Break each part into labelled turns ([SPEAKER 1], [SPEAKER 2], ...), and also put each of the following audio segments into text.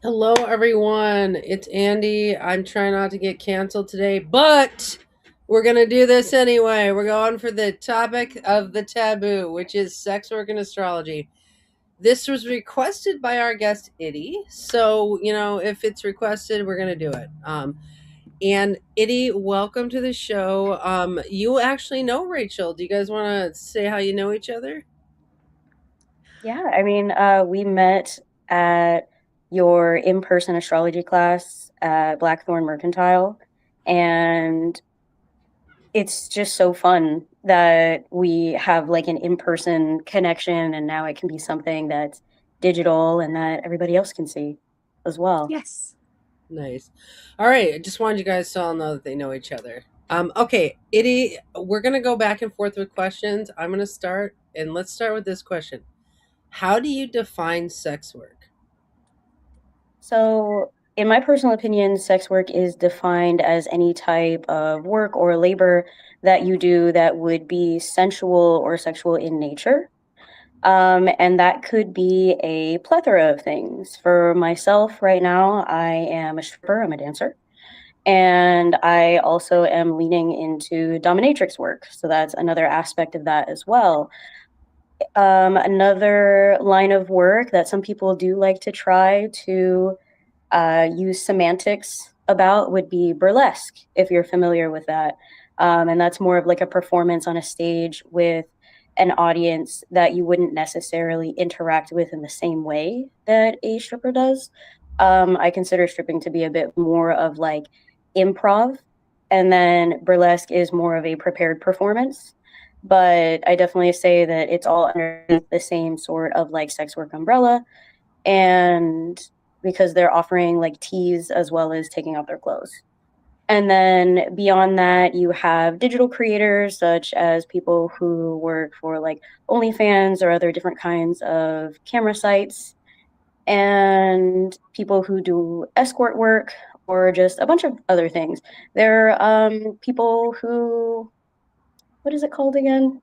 [SPEAKER 1] Hello, everyone. It's Andy. I'm trying not to get canceled today, but we're going to do this anyway. We're going for the topic of the taboo, which is sex, work, and astrology. This was requested by our guest, Iddy. So, if it's requested, we're going to do it. And Iddy, welcome to the show. You actually know Rachel. Do you guys want to say how you know each other?
[SPEAKER 2] We met at your in-person astrology class at Blackthorn Mercantile, and it's just so fun that we have like an in-person connection, and now it can be something that's digital and that everybody else can see as well.
[SPEAKER 3] Yes.
[SPEAKER 1] Nice. All right. I just wanted you guys to all know that they know each other. Okay, Itty, we're gonna go back and forth with questions. I'm gonna start, and let's start with this question. How do you define sex work?
[SPEAKER 2] So, in my personal opinion, sex work is defined as any type of work or labor that you do that would be sensual or sexual in nature. And that could be a plethora of things. For myself, right now, I am a stripper, I'm a dancer. And I also am leaning into dominatrix work. So that's another aspect of that as well. Another line of work that some people do like to try to use semantics about would be burlesque, if you're familiar with that. And that's more of like a performance on a stage with an audience that you wouldn't necessarily interact with in the same way that a stripper does. I consider stripping to be a bit more of like improv, and then burlesque is more of a prepared performance. But I definitely say that it's all underneath the same sort of like sex work umbrella. And because they're offering like teas as well as taking off their clothes. And then beyond that, you have digital creators such as people who work for like OnlyFans or other different kinds of camera sites, and people who do escort work or just a bunch of other things. There are people who, what is it called again?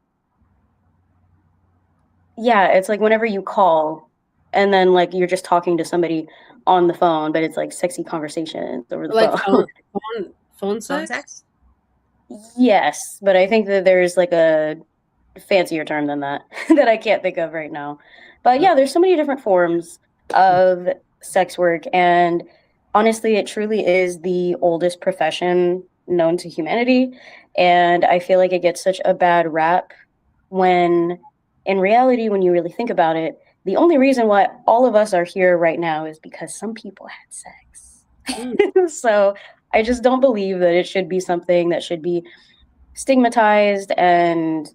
[SPEAKER 2] Yeah, it's like whenever you call and then like you're just talking to somebody on the phone, but it's like sexy conversations over the
[SPEAKER 1] Like
[SPEAKER 2] phone.
[SPEAKER 1] phone
[SPEAKER 3] Phone
[SPEAKER 1] sex?
[SPEAKER 3] sex?
[SPEAKER 2] Yes, but I think that there's like a fancier term than that that I can't think of right now. But
[SPEAKER 1] Oh,
[SPEAKER 2] yeah, there's so many different forms of sex work, and honestly, it truly is the oldest profession known to humanity. And I feel like it gets such a bad rap when, in reality, when you really think about it, the only reason why all of us are here right now is because some people had sex.
[SPEAKER 1] mm,
[SPEAKER 2] So I just don't believe that it should be something that should be stigmatized and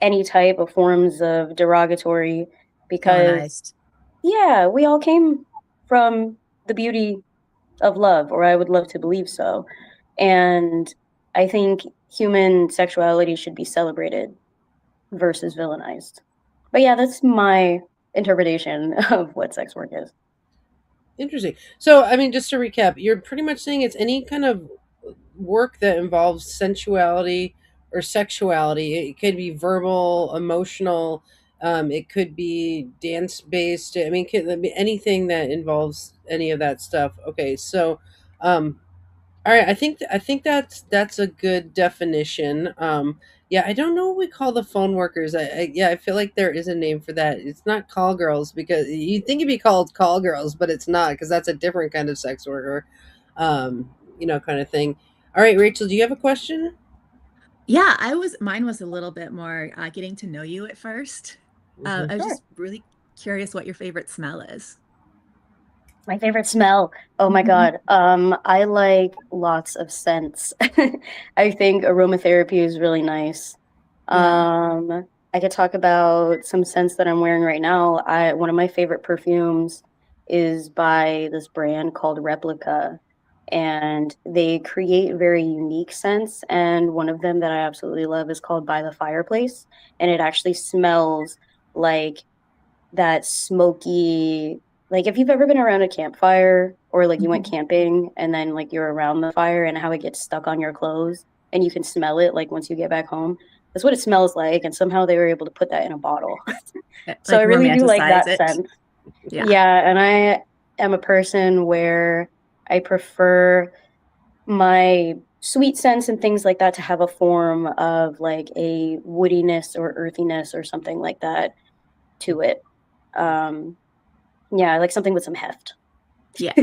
[SPEAKER 2] any type of forms of derogatory, because
[SPEAKER 3] Villainized.
[SPEAKER 2] yeah, we all came from the beauty of love, or I would love to believe so. And I think human sexuality should be celebrated versus villainized. But yeah, that's my interpretation of what sex work is.
[SPEAKER 1] interesting. So, I mean, just to recap, you're pretty much saying it's any kind of work that involves sensuality or sexuality. It could be verbal, emotional. It could be dance based. I mean, it could be anything that involves any of that stuff. Okay, so um, all right, I think that's a good definition. Yeah, I don't know what we call the phone workers. Yeah, I feel like there is a name for that. It's not call girls because you think it'd be called call girls, but it's not because that's a different kind of sex worker, kind of thing. All right, Rachel, do you have a question?
[SPEAKER 3] Yeah, mine was a little bit more getting to know you at first.
[SPEAKER 1] Hmm.
[SPEAKER 3] I was
[SPEAKER 2] Sure.
[SPEAKER 3] just really curious what your favorite smell is.
[SPEAKER 2] My favorite smell. Oh my God. I like lots of scents. I think aromatherapy is really nice.
[SPEAKER 3] Yeah.
[SPEAKER 2] I could talk about some scents that I'm wearing right now. I One of my favorite perfumes is by this brand called Replica, and they create very unique scents. And one of them that I absolutely love is called By the Fireplace, and it actually smells like that smoky, like if you've ever been around a campfire or like you went
[SPEAKER 3] Mhm.
[SPEAKER 2] camping and then like you're around the fire and how it gets stuck on your clothes and you can smell it like once you get back home. That's what it smells like, and somehow they were able to put that in a bottle. So I
[SPEAKER 3] Like
[SPEAKER 2] really do like
[SPEAKER 3] romanticize
[SPEAKER 2] that
[SPEAKER 3] it.
[SPEAKER 2] scent.
[SPEAKER 3] Yeah.
[SPEAKER 2] Yeah, and I am a person where I prefer my sweet scents and things like that to have a form of like a woodiness or earthiness or something like that to it. Yeah, like something with some heft.
[SPEAKER 3] Yeah.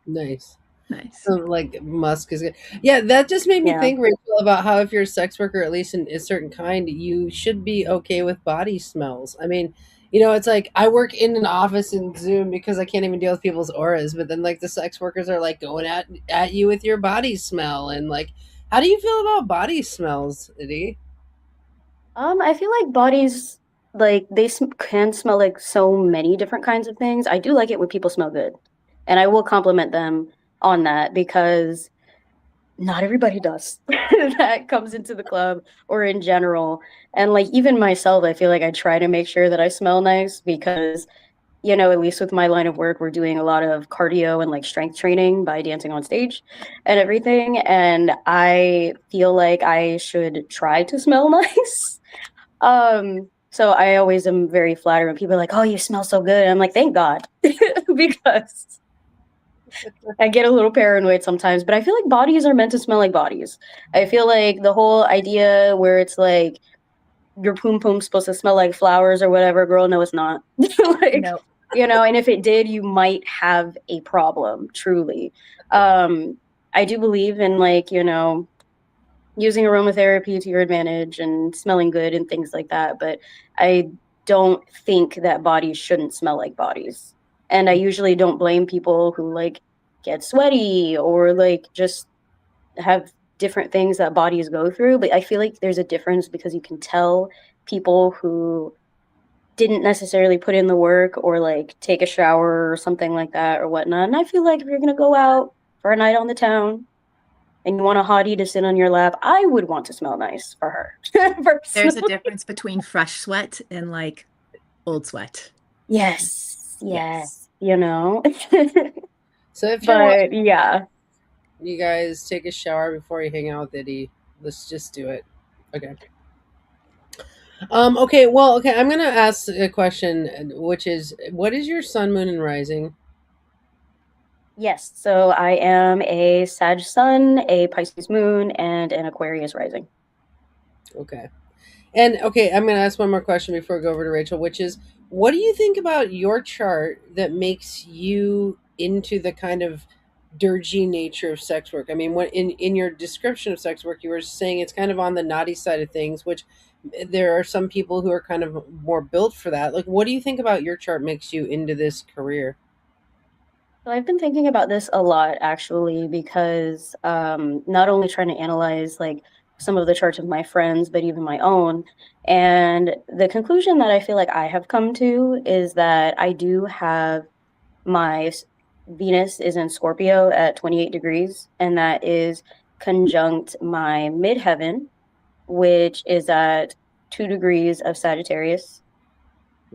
[SPEAKER 1] Nice.
[SPEAKER 3] Nice.
[SPEAKER 1] So, like musk is good. Yeah, that just made me
[SPEAKER 2] Yeah.
[SPEAKER 1] think, Rachel, about how if you're a sex worker, at least in a certain kind, you should be okay with body smells. I mean, it's like I work in an office in Zoom because I can't even deal with people's auras, but then like the sex workers are like going at you with your body smell and like, how do you feel about body smells, Iddy?
[SPEAKER 2] I feel like bodies like they can smell like so many different kinds of things. I do like it when people smell good, and I will compliment them on that because not everybody does that comes into the club or in general. And like even myself, I feel like I try to make sure that I smell nice because at least with my line of work, we're doing a lot of cardio and like strength training by dancing on stage and everything. And I feel like I should try to smell nice. So I always am very flattered when people are like, "Oh, you smell so good." And I'm like, "Thank God," because I get a little paranoid sometimes. But I feel like bodies are meant to smell like bodies. I feel like the whole idea where it's like your poom poom's supposed to smell like flowers or whatever, girl, no, it's not. Like,
[SPEAKER 3] No.
[SPEAKER 2] and if it did, you might have a problem, truly. I do believe in like, using aromatherapy to your advantage and smelling good and things like that. But I don't think that bodies shouldn't smell like bodies. And I usually don't blame people who like get sweaty or like just have different things that bodies go through. But I feel like there's a difference because you can tell people who didn't necessarily put in the work or like take a shower or something like that or whatnot. And I feel like if you're going to go out for a night on the town, and you want a hottie to sit on your lap, I would want to smell nice for her.
[SPEAKER 3] There's a
[SPEAKER 2] Personally.
[SPEAKER 3] difference between fresh sweat and like old sweat.
[SPEAKER 2] Yes,
[SPEAKER 3] Yes.
[SPEAKER 2] yes, you know.
[SPEAKER 1] So if you're
[SPEAKER 2] But yeah.
[SPEAKER 1] you guys take a shower before you hang out with Iddy, let's just do it. Okay. Okay, well, okay, I'm gonna ask a question, which is, what is your sun, moon, and rising?
[SPEAKER 2] Yes, so I am a Sag sun, a Pisces moon, and an Aquarius rising.
[SPEAKER 1] Okay. And okay, I'm gonna ask one more question before we go over to Rachel, which is, what do you think about your chart that makes you into the kind of dirgy nature of sex work? I mean, when in your description of sex work, you were saying it's kind of on the naughty side of things, which there are some people who are kind of more built for that. Like, what do you think about your chart makes you into this career?
[SPEAKER 2] So I've been thinking about this a lot actually because not only trying to analyze like some of the charts of my friends, but even my own. And the conclusion that I feel like I have come to is that I do have my Venus is in Scorpio at 28 degrees, and that is conjunct my midheaven, which is at 2 degrees of Sagittarius.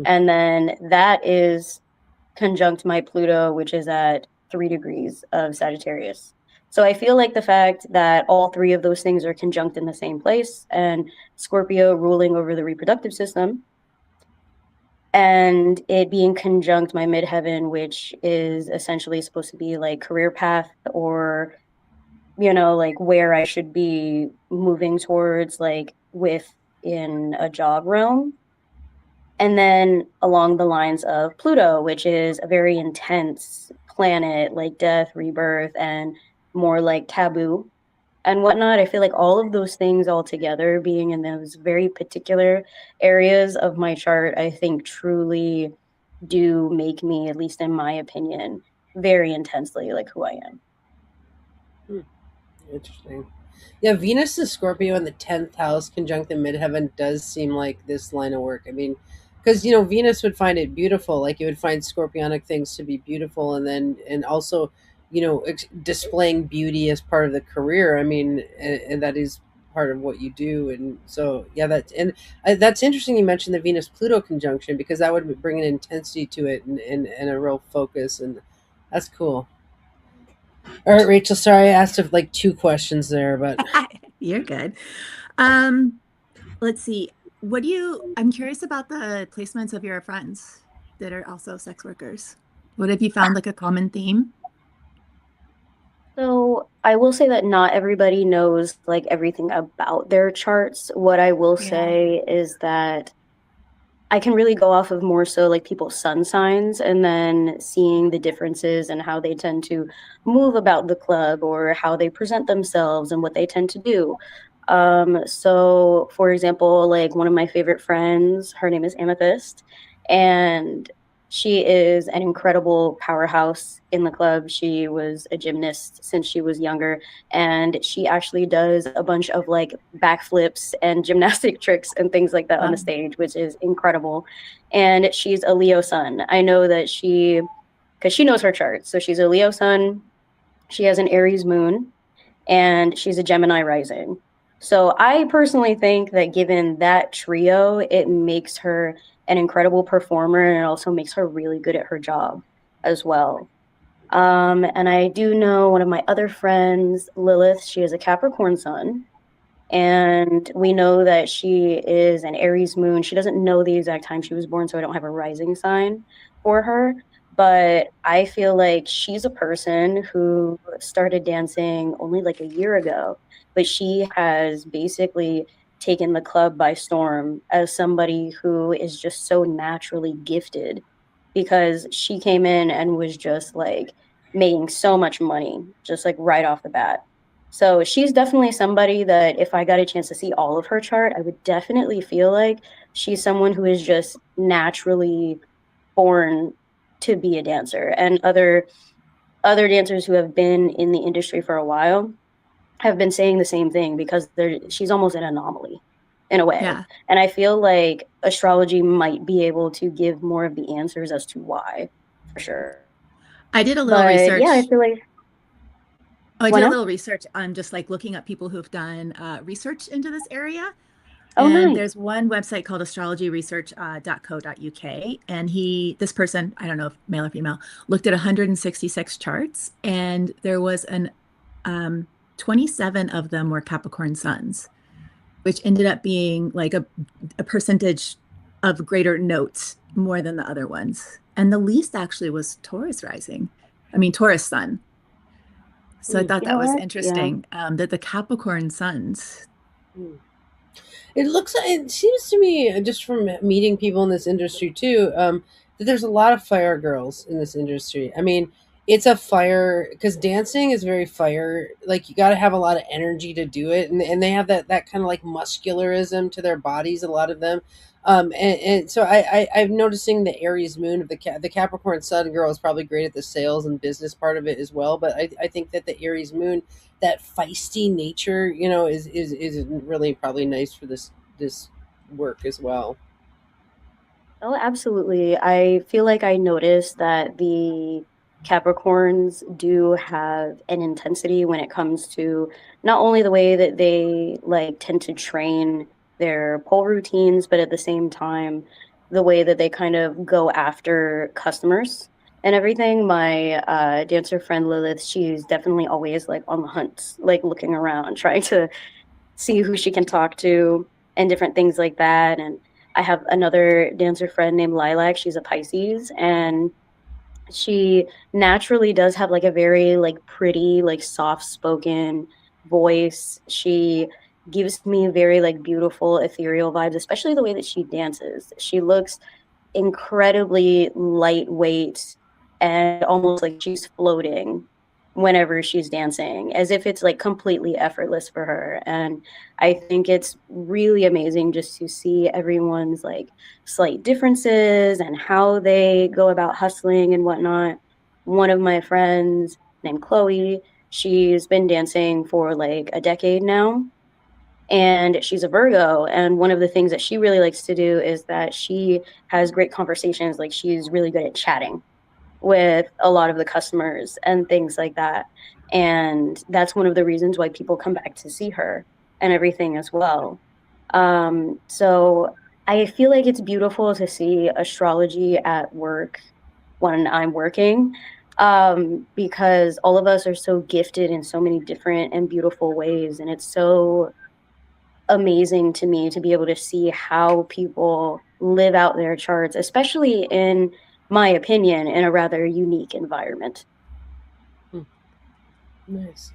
[SPEAKER 2] And then that is conjunct my Pluto, which is at 3 degrees of Sagittarius. So I feel like the fact that all three of those things are conjunct in the same place and Scorpio ruling over the reproductive system and it being conjunct my midheaven, which is essentially supposed to be like career path or, like where I should be moving towards, like within a job realm. And then along the lines of Pluto, which is a very intense planet, like death, rebirth, and more like taboo and whatnot. I feel like all of those things all together, being in those very particular areas of my chart, I think truly do make me, at least in my opinion, very intensely like who I am.
[SPEAKER 1] Hmm, interesting. Yeah, Venus is Scorpio in the 10th house conjunct the midheaven does seem like this line of work. I mean, because Venus would find it beautiful, like it would find scorpionic things to be beautiful, and then and also displaying beauty as part of the career. I mean, and that is part of what you do, and so yeah, that's interesting. You mentioned the Venus Pluto conjunction because that would bring an intensity to it and a real focus, and that's cool. All right, Rachel. Sorry, I asked like two questions there, but
[SPEAKER 3] You're good. Um, let's see. I'm curious about the placements of your friends that are also sex workers. What have you found like a common theme?
[SPEAKER 2] So I will say that not everybody knows like everything about their charts. What I will
[SPEAKER 3] Yeah.
[SPEAKER 2] say is that I can really go off of more so like people's sun signs and then seeing the differences and how they tend to move about the club or how they present themselves and what they tend to do. So for example, like one of my favorite friends, her name is Amethyst, and she is an incredible powerhouse in the club. She was a gymnast since she was younger, and she actually does a bunch of like backflips and gymnastic tricks and things like that on the stage, which is incredible. And she's a Leo sun. I know that because she knows her chart. So she's a Leo sun, she has an Aries moon, and she's a Gemini rising. So I personally think that given that trio, it makes her an incredible performer and it also makes her really good at her job as well. And I do know one of my other friends, Lilith, she is a Capricorn sun. And we know that she is an Aries moon. She doesn't know the exact time she was born, so I don't have a rising sign for her. But I feel like she's a person who started dancing only like a year ago, but she has basically taken the club by storm as somebody who is just so naturally gifted because she came in and was just like making so much money, just like right off the bat. So she's definitely somebody that if I got a chance to see all of her chart, I would definitely feel like she's someone who is just naturally born to be a dancer. And other dancers who have been in the industry for a while have been saying the same thing because she's almost an anomaly in a way.
[SPEAKER 3] Yeah.
[SPEAKER 2] And I feel like astrology might be able to give more of the answers as to why, for sure.
[SPEAKER 3] I did a little
[SPEAKER 2] But yeah, I
[SPEAKER 3] research.
[SPEAKER 2] feel like
[SPEAKER 3] Oh, I
[SPEAKER 2] why
[SPEAKER 3] did a
[SPEAKER 2] not?
[SPEAKER 3] little research on just like looking up people who've done research into this area.
[SPEAKER 2] Oh,
[SPEAKER 3] And
[SPEAKER 2] nice.
[SPEAKER 3] there's one website called astrologyresearch.co.uk. And this person, I don't know if male or female, looked at 166 charts, and there was an um, 27 of them were Capricorn suns, which ended up being like a percentage of greater notes more than the other ones. And the least actually was Taurus rising. I mean, Taurus sun. So I thought
[SPEAKER 2] You
[SPEAKER 3] that
[SPEAKER 2] know
[SPEAKER 3] was
[SPEAKER 2] what? Yeah.
[SPEAKER 3] interesting that the Capricorn suns.
[SPEAKER 1] Hmm. It seems to me, just from meeting people in this industry too, that there's a lot of fire girls in this industry. I mean, it's a fire because dancing is very fire. Like you got to have a lot of energy to do it, and they have that kind of like muscularism to their bodies. A lot of them, and so I'm noticing the Aries moon of the Capricorn Sun girl is probably great at the sales and business part of it as well. But I think that the Aries moon, that feisty nature, is really probably nice for this work as well.
[SPEAKER 2] Oh, absolutely. I feel like I noticed that the Capricorns do have an intensity when it comes to not only the way that they like tend to train their pole routines, but at the same time, the way that they kind of go after customers and everything. My dancer friend Lilith, she's definitely always like on the hunt, like looking around, trying to see who she can talk to and different things like that. And I have another dancer friend named Lilac. She's a Pisces, and she naturally does have like a very like pretty, like soft spoken voice. She gives me very like beautiful ethereal vibes, especially the way that she dances. She looks incredibly lightweight and almost like she's floating whenever she's dancing, as if it's like completely effortless for her. And I think it's really amazing just to see everyone's like slight differences and how they go about hustling and whatnot. One of my friends named Chloe, she's been dancing for like a decade now, and she's a Virgo. And one of the things that she really likes to do is that she has great conversations. Like she's really good at chatting with a lot of the customers and things like that. And that's one of the reasons why people come back to see her and everything as well. So I feel like it's beautiful to see astrology at work when I'm working, because all of us are so gifted in so many different and beautiful ways. And it's so amazing to me to be able to see how people live out their charts, especially in my opinion, in a rather unique environment.
[SPEAKER 1] Nice.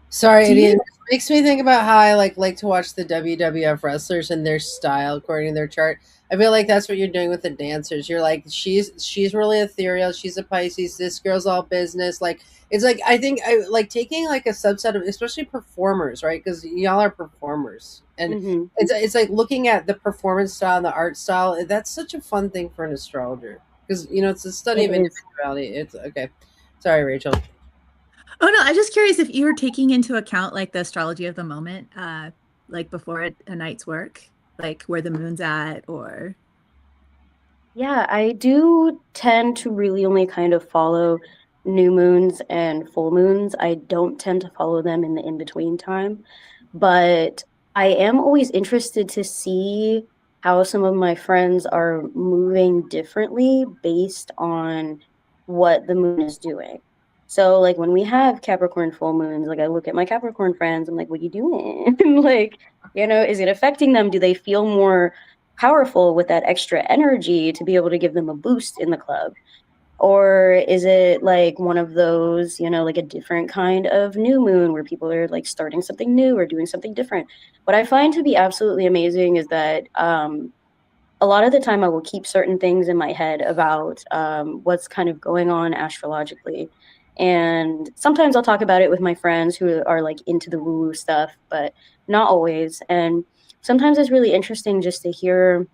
[SPEAKER 1] Sorry,
[SPEAKER 3] Do
[SPEAKER 1] Iddy. It
[SPEAKER 3] you?
[SPEAKER 1] makes me think about how I like to watch the WWF wrestlers and their style according to their chart. I feel like that's what you're doing with the dancers. You're like she's really ethereal. She's a Pisces. This girl's all business. Like it's like I think I like taking like a subset of especially performers, right? Because y'all are performers, and
[SPEAKER 2] Mm-hmm.
[SPEAKER 1] it's like looking at the performance style and the art style. That's such a fun thing for an astrologer because it's a study
[SPEAKER 2] It
[SPEAKER 1] of
[SPEAKER 2] is.
[SPEAKER 1] individuality. It's okay. Sorry, Rachel.
[SPEAKER 3] Oh no, I'm just curious if you were taking into account like the astrology of the moment, like before a night's work, like where the moon's at, or
[SPEAKER 2] Yeah, I do tend to really only kind of follow new moons and full moons. I don't tend to follow them in the in-between time, but I am always interested to see how some of my friends are moving differently based on what the moon is doing. So, like when we have Capricorn full moons, like I look at my Capricorn friends, I'm like, what are you doing? Like, is it affecting them? Do they feel more powerful with that extra energy to be able to give them a boost in the club? Or is it like one of those, like a different kind of new moon where people are like starting something new or doing something different? What I find to be absolutely amazing is that a lot of the time I will keep certain things in my head about what's kind of going on astrologically. And sometimes I'll talk about it with my friends who are like into the woo woo stuff, but not always. And sometimes it's really interesting just to hear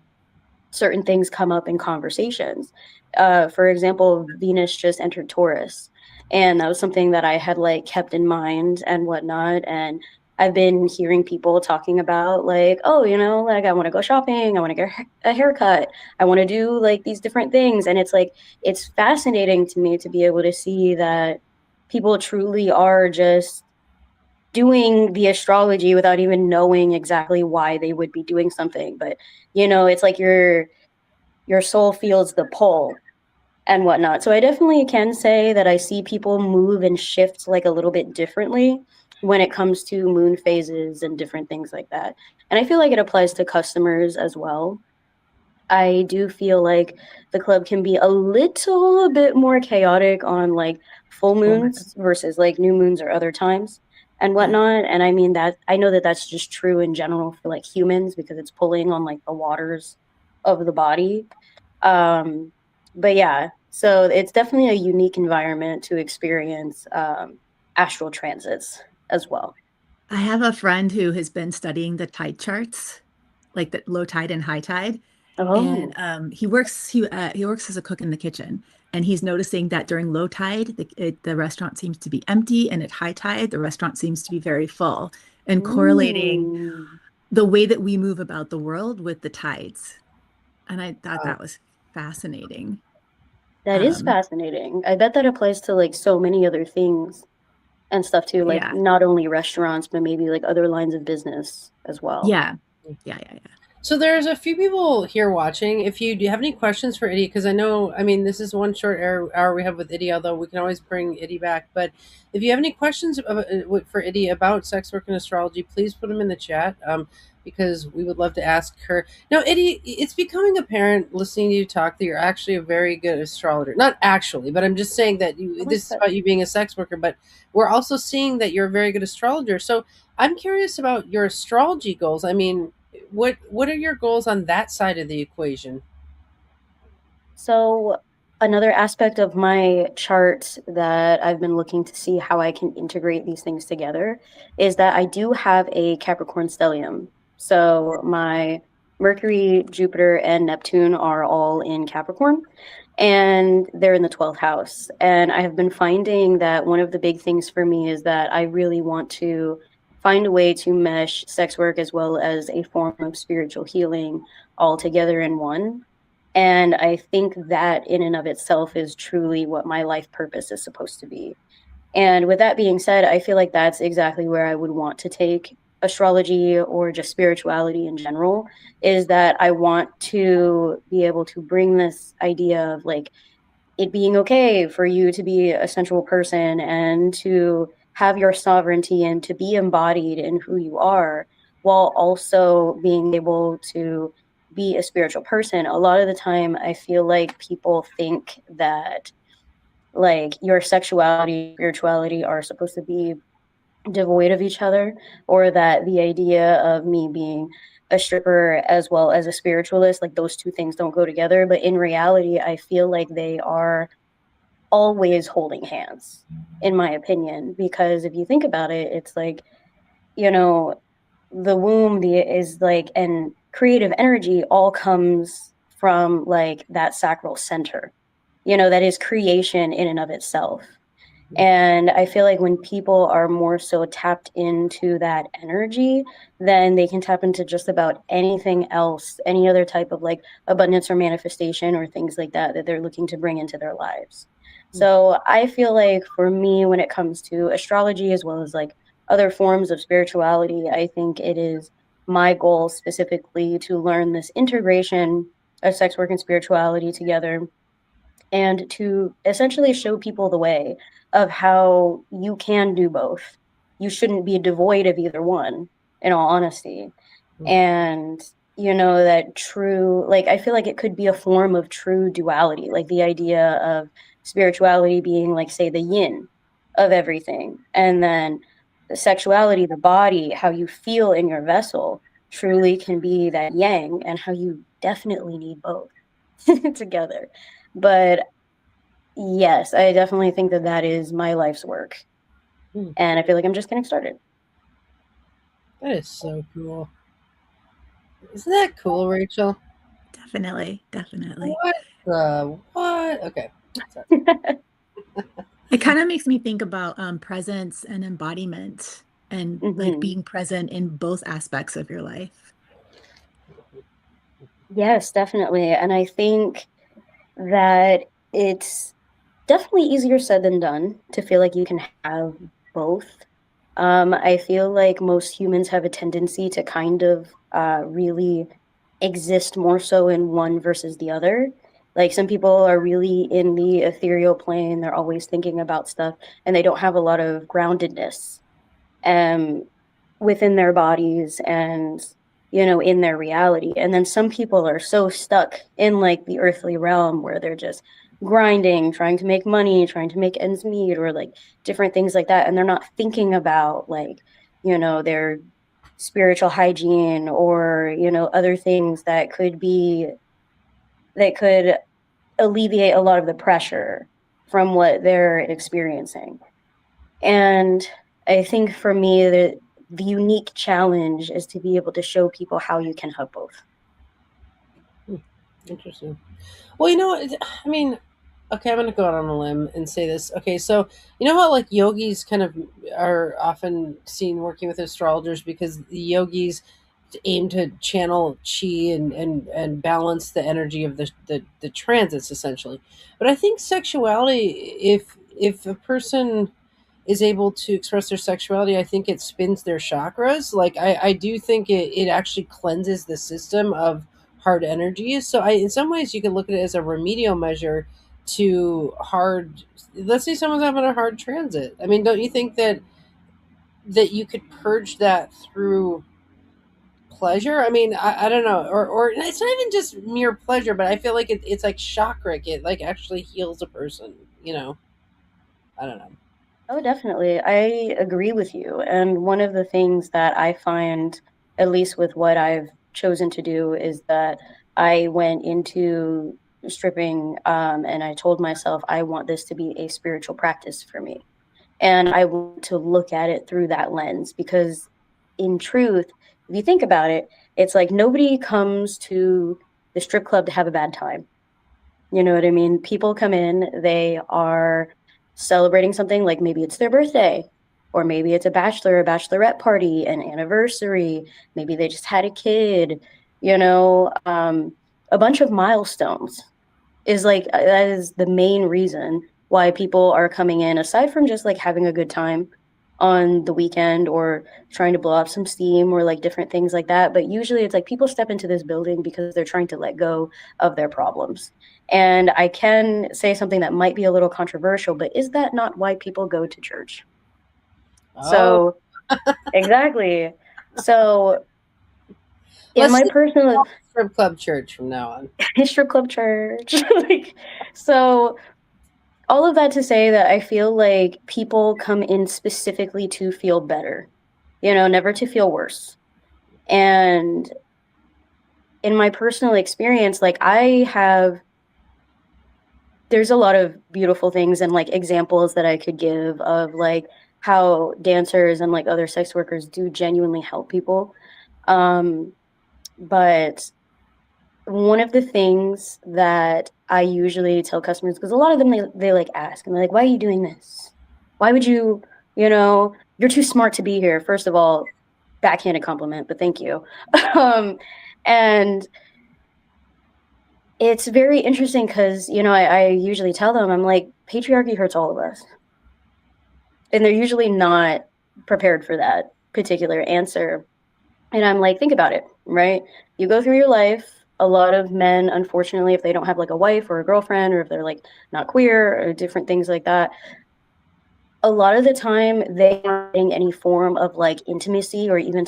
[SPEAKER 2] certain things come up in conversations. For example, Venus just entered Taurus, and that was something that I had like kept in mind and whatnot. And I've been hearing people talking about like, oh, like I want to go shopping, I want to get a haircut, I want to do like these different things, and it's like it's fascinating to me to be able to see that people truly are just doing the astrology without even knowing exactly why they would be doing something. But it's like your soul feels the pull and whatnot. So I definitely can say that I see people move and shift like a little bit differently when it comes to moon phases and different things like that. And I feel like it applies to customers as well. I do feel like the club can be a little bit more chaotic on like full moons versus like new moons or other times and whatnot. And I mean that I know that that's just true in general for like humans because it's pulling on like the waters of the body. Um, but yeah, so it's definitely a unique environment to experience astral transits as well.
[SPEAKER 3] I have a friend who has been studying the tide charts, like the low tide and high tide, and
[SPEAKER 2] Oh.
[SPEAKER 3] he works as a cook in the kitchen, and he's noticing that during low tide, the restaurant seems to be empty, and at high tide, the restaurant seems to be very full, and correlating
[SPEAKER 2] Mm.
[SPEAKER 3] the way that we move about the world with the tides. And I thought
[SPEAKER 1] Wow.
[SPEAKER 3] that was fascinating.
[SPEAKER 2] That is
[SPEAKER 3] Um,
[SPEAKER 2] fascinating. I bet that applies to like so many other things and stuff too, like
[SPEAKER 3] yeah,
[SPEAKER 2] not only restaurants, but maybe like other lines of business as well.
[SPEAKER 3] yeah, yeah.
[SPEAKER 1] So there's a few people here watching. If you do you have any questions for Iddy, because I know, I mean, this is one short hour we have with Iddy, although we can always bring Iddy back. But if you have any questions for Iddy about sex work and astrology, please put them in the chat, because we would love to ask her. Now, Iddy, it's becoming apparent listening to you talk that you're actually a very good astrologer. Not actually, but I'm just saying that
[SPEAKER 2] I like
[SPEAKER 1] this is
[SPEAKER 2] that.
[SPEAKER 1] about you being a sex worker, but we're also seeing that you're a very good astrologer. So I'm curious about your astrology goals. I mean, what are your goals on that side of the equation?
[SPEAKER 2] So, another aspect of my chart that I've been looking to see how I can integrate these things together is that I do have a Capricorn stellium. So, my Mercury, Jupiter, and Neptune are all in Capricorn, and they're in the 12th house. And I have been finding that one of the big things for me is that I really want to find a way to mesh sex work as well as a form of spiritual healing all together in one. And I think that in and of itself is truly what my life purpose is supposed to be. And with that being said, I feel like that's exactly where I would want to take astrology or just spirituality in general, is that I want to be able to bring this idea of like it being okay for you to be a sensual person and to have your sovereignty and to be embodied in who you are, while also being able to be a spiritual person, a lot of the time I feel like people think that like your sexuality, spirituality are supposed to be devoid of each other, or that the idea of me being a stripper as well as a spiritualist, like those two things don't go together. But in reality, I feel like they are always holding hands, in my opinion, because if you think about it, it's like, you know, the womb is like, and creative energy all comes from like that sacral center, that is creation in and of itself. And I feel like when people are more so tapped into that energy, then they can tap into just about anything else, any other type of like abundance or manifestation or things like that that they're looking to bring into their lives. So I feel like for me, when it comes to astrology as well as like other forms of spirituality, I think it is my goal specifically to learn this integration of sex work and spirituality together, and to essentially show people the way of how you can do both. You shouldn't be devoid of either one, in all honesty. And that true, like, I feel like it could be a form of true duality, like the idea of spirituality being like, say, the yin of everything, and then the sexuality, the body, how you feel in your vessel truly can be that yang, and how you definitely need both together. But yes, I definitely think that that is my life's work. And I feel like I'm just getting started.
[SPEAKER 1] That is so cool. Isn't that cool, Rachel?
[SPEAKER 3] Definitely.
[SPEAKER 1] What the what? Okay. Sorry.
[SPEAKER 3] It kind of makes me think about presence and embodiment and like
[SPEAKER 2] Hmm.
[SPEAKER 3] being present in both aspects of your life.
[SPEAKER 2] Yes, definitely. And I think that it's definitely easier said than done to feel like you can have both. I feel like most humans have a tendency to kind of really exist more so in one versus the other. Like some people are really in the ethereal plane, they're always thinking about stuff, and they don't have a lot of groundedness um, within their bodies and in their reality. And then some people are so stuck in like the earthly realm where they're just grinding, trying to make money, trying to make ends meet, or like different things like that, and they're not thinking about like their spiritual hygiene, or other things that could alleviate a lot of the pressure from what they're experiencing. And I think for me, the unique challenge is to be able to show people how you can have both.
[SPEAKER 1] Interesting. Well, I mean, okay, I'm going to go out on a limb and say this. Okay, so you know how like yogis kind of are often seen working with astrologers because the yogis aim to channel chi and balance the energy of the transits essentially. But I think sexuality, if a person is able to express their sexuality, I think it spins their chakras. Like I do think it actually cleanses the system of hard energies. So in some ways you can look at it as a remedial measure to hard, let's say someone's having a hard transit. I mean, don't you think that you could purge that through pleasure? I mean, I don't know, or it's not even just mere pleasure, but I feel like it's like chakra. It like actually heals a person. I don't know.
[SPEAKER 2] Oh, definitely. I agree with you. And one of the things that I find, at least with what I've chosen to do, is that I went into stripping, and I told myself I want this to be a spiritual practice for me. And I want to look at it through that lens, because in truth, if you think about it, it's like nobody comes to the strip club to have a bad time. You know what I mean? People come in, they are celebrating something, like maybe it's their birthday, or maybe it's a bachelor or bachelorette party, an anniversary, maybe they just had a kid, a bunch of milestones is like that is the main reason why people are coming in, aside from just like having a good time on the weekend or trying to blow off some steam or like different things like that. But usually it's like people step into this building because they're trying to let go of their problems. And I can say something that might be a little controversial, but is that not why people go to church?
[SPEAKER 1] Oh,
[SPEAKER 2] So exactly. So in
[SPEAKER 1] Let's
[SPEAKER 2] my
[SPEAKER 1] just
[SPEAKER 2] personal
[SPEAKER 1] call it strip club church from now on.
[SPEAKER 2] strip club church, like, so all of that to say that I feel like people come in specifically to feel better, never to feel worse. And in my personal experience, like, there's a lot of beautiful things and like examples that I could give of like how dancers and like other sex workers do genuinely help people. But one of the things that I usually tell customers, because a lot of them, they like ask and they're like, why are you doing this? Why would you, you're too smart to be here. First of all, backhanded compliment, but thank you. And it's very interesting because, I usually tell them, I'm like, patriarchy hurts all of us. And they're usually not prepared for that particular answer. And I'm like, think about it, right? You go through your life. A lot of men, unfortunately, if they don't have like a wife or a girlfriend, or if they're like not queer or different things like that, a lot of the time they aren't getting any form of like intimacy or even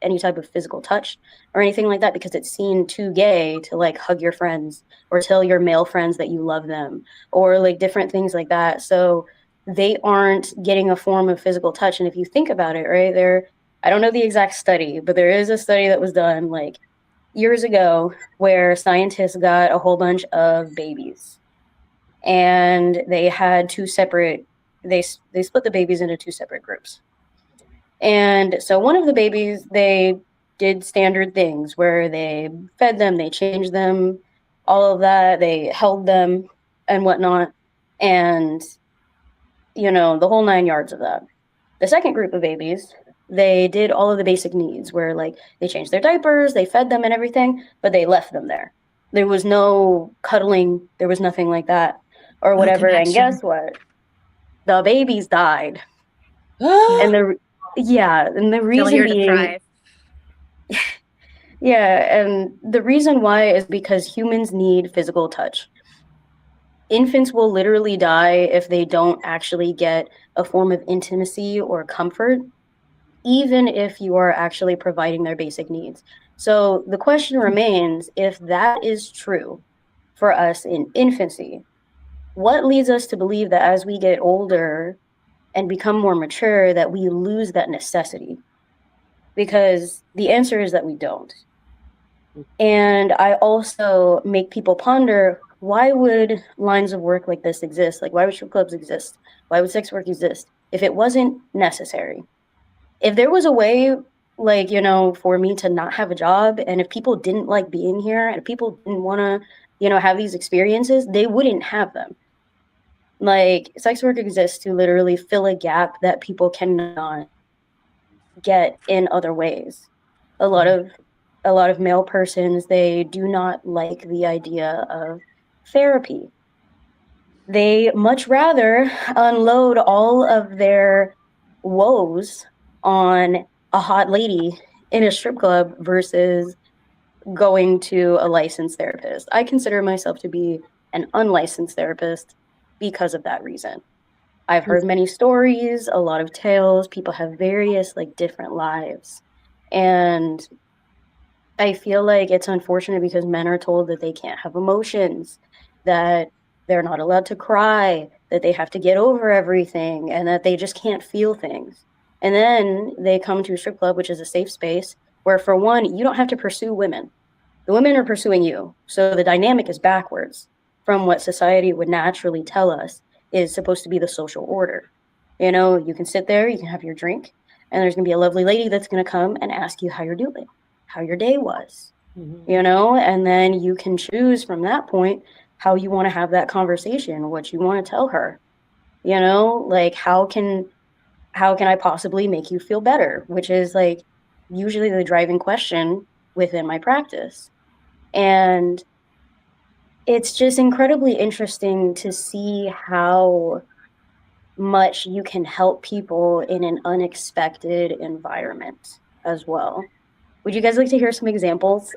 [SPEAKER 2] any type of physical touch or anything like that, because it's seen too gay to like hug your friends or tell your male friends that you love them or like different things like that. So they aren't getting a form of physical touch. And if you think about it, right, I don't know the exact study, but there is a study that was done like years ago where scientists got a whole bunch of babies and they had they split the babies into two separate groups. And so one of the babies, they did standard things where they fed them, they changed them, all of that, they held them and whatnot, and the whole 9 yards of that. The second group of babies, they did all of the basic needs where like they changed their diapers, they fed them and everything, but they left them there. There was no cuddling, there was nothing like that or
[SPEAKER 3] No
[SPEAKER 2] whatever. And
[SPEAKER 3] connection.
[SPEAKER 2] guess what? The babies died.
[SPEAKER 1] Oh,
[SPEAKER 2] And the reason
[SPEAKER 3] Failure to
[SPEAKER 2] being,
[SPEAKER 3] thrive.
[SPEAKER 2] yeah, and the reason why is because humans need physical touch. Infants will literally die if they don't actually get a form of intimacy or comfort, even if you are actually providing their basic needs. So the question remains, if that is true for us in infancy, what leads us to believe that as we get older and become more mature, that we lose that necessity? Because the answer is that we don't. And I also make people ponder, why would lines of work like this exist? Like, why would strip clubs exist? Why would sex work exist if it wasn't necessary? If there was a way, like, for me to not have a job, and if people didn't like being here, and if people didn't want to, have these experiences, they wouldn't have them. Like, sex work exists to literally fill a gap that people cannot get in other ways. A lot of male persons, they do not like the idea of therapy. They much rather unload all of their woes on a hot lady in a strip club versus going to a licensed therapist. I consider myself to be an unlicensed therapist because of that reason. I've heard many stories, a lot of tales. People have various like different lives. And I feel like it's unfortunate because men are told that they can't have emotions, that they're not allowed to cry, that they have to get over everything, and that they just can't feel things. And then they come to a strip club, which is a safe space, where for one, you don't have to pursue women. The women are pursuing you. So the dynamic is backwards from what society would naturally tell us is supposed to be the social order. You can sit there, you can have your drink, and there's going to be a lovely lady that's going to come and ask you how you're doing, how your day was, and then you can choose from that point how you want to have that conversation, what you want to tell her, like how can I possibly make you feel better, which is like usually the driving question within my practice. And it's just incredibly interesting to see how much you can help people in an unexpected environment as well. Would you guys like to hear some examples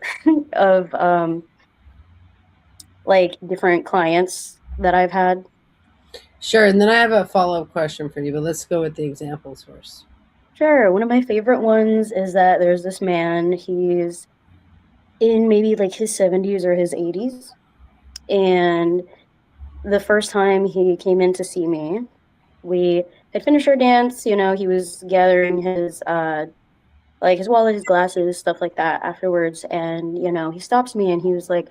[SPEAKER 2] of like different clients that I've had?
[SPEAKER 1] sure. And then I have a follow up question for you, but let's go with the examples first.
[SPEAKER 2] Sure. One of my favorite ones is that there's this man. He's in maybe like his 70s or his 80s. And the first time he came in to see me, we had finished our dance. He was gathering his like his wallet, his glasses, stuff like that afterwards. And he stops me and he was like,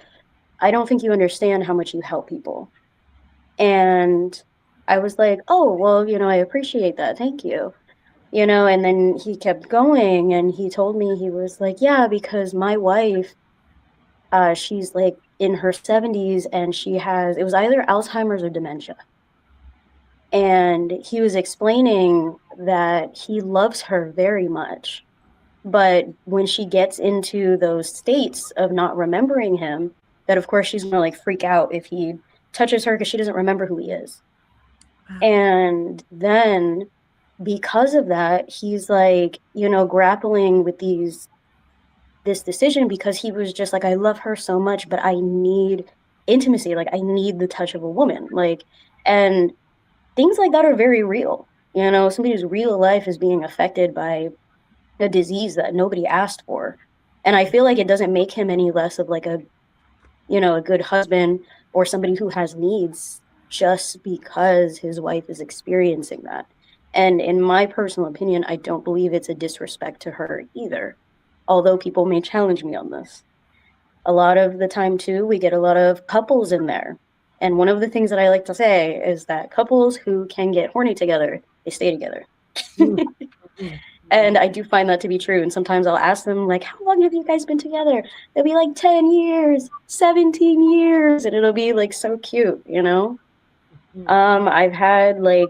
[SPEAKER 2] "I don't think you understand how much you help people." And I was like, "Oh, well, I appreciate that. Thank you." And then he kept going and he told me, he was like, "Yeah, because my wife, she's like in her 70s and she has, it was either Alzheimer's or dementia." And he was explaining that he loves her very much. But when she gets into those states of not remembering him, that of course she's gonna like freak out if he touches her because she doesn't remember who he is.
[SPEAKER 3] Wow.
[SPEAKER 2] And then because of that, he's like, grappling with this decision because he was just like, I love her so much, but I need intimacy. Like I need the touch of a woman. Like, and things like that are very real. Somebody's real life is being affected by a disease that nobody asked for. And I feel like it doesn't make him any less of like a good husband or somebody who has needs just because his wife is experiencing that. And in my personal opinion, I don't believe it's a disrespect to her either. Although people may challenge me on this. A lot of the time too, we get a lot of couples in there. And one of the things that I like to say is that couples who can get horny together, they stay together.
[SPEAKER 1] Mm, mm,
[SPEAKER 2] And I do find that to be true. And sometimes I'll ask them, like, how long have you guys been together? They'll be like 10 years, 17 years. And it'll be like so cute.
[SPEAKER 1] mm,
[SPEAKER 2] I've had like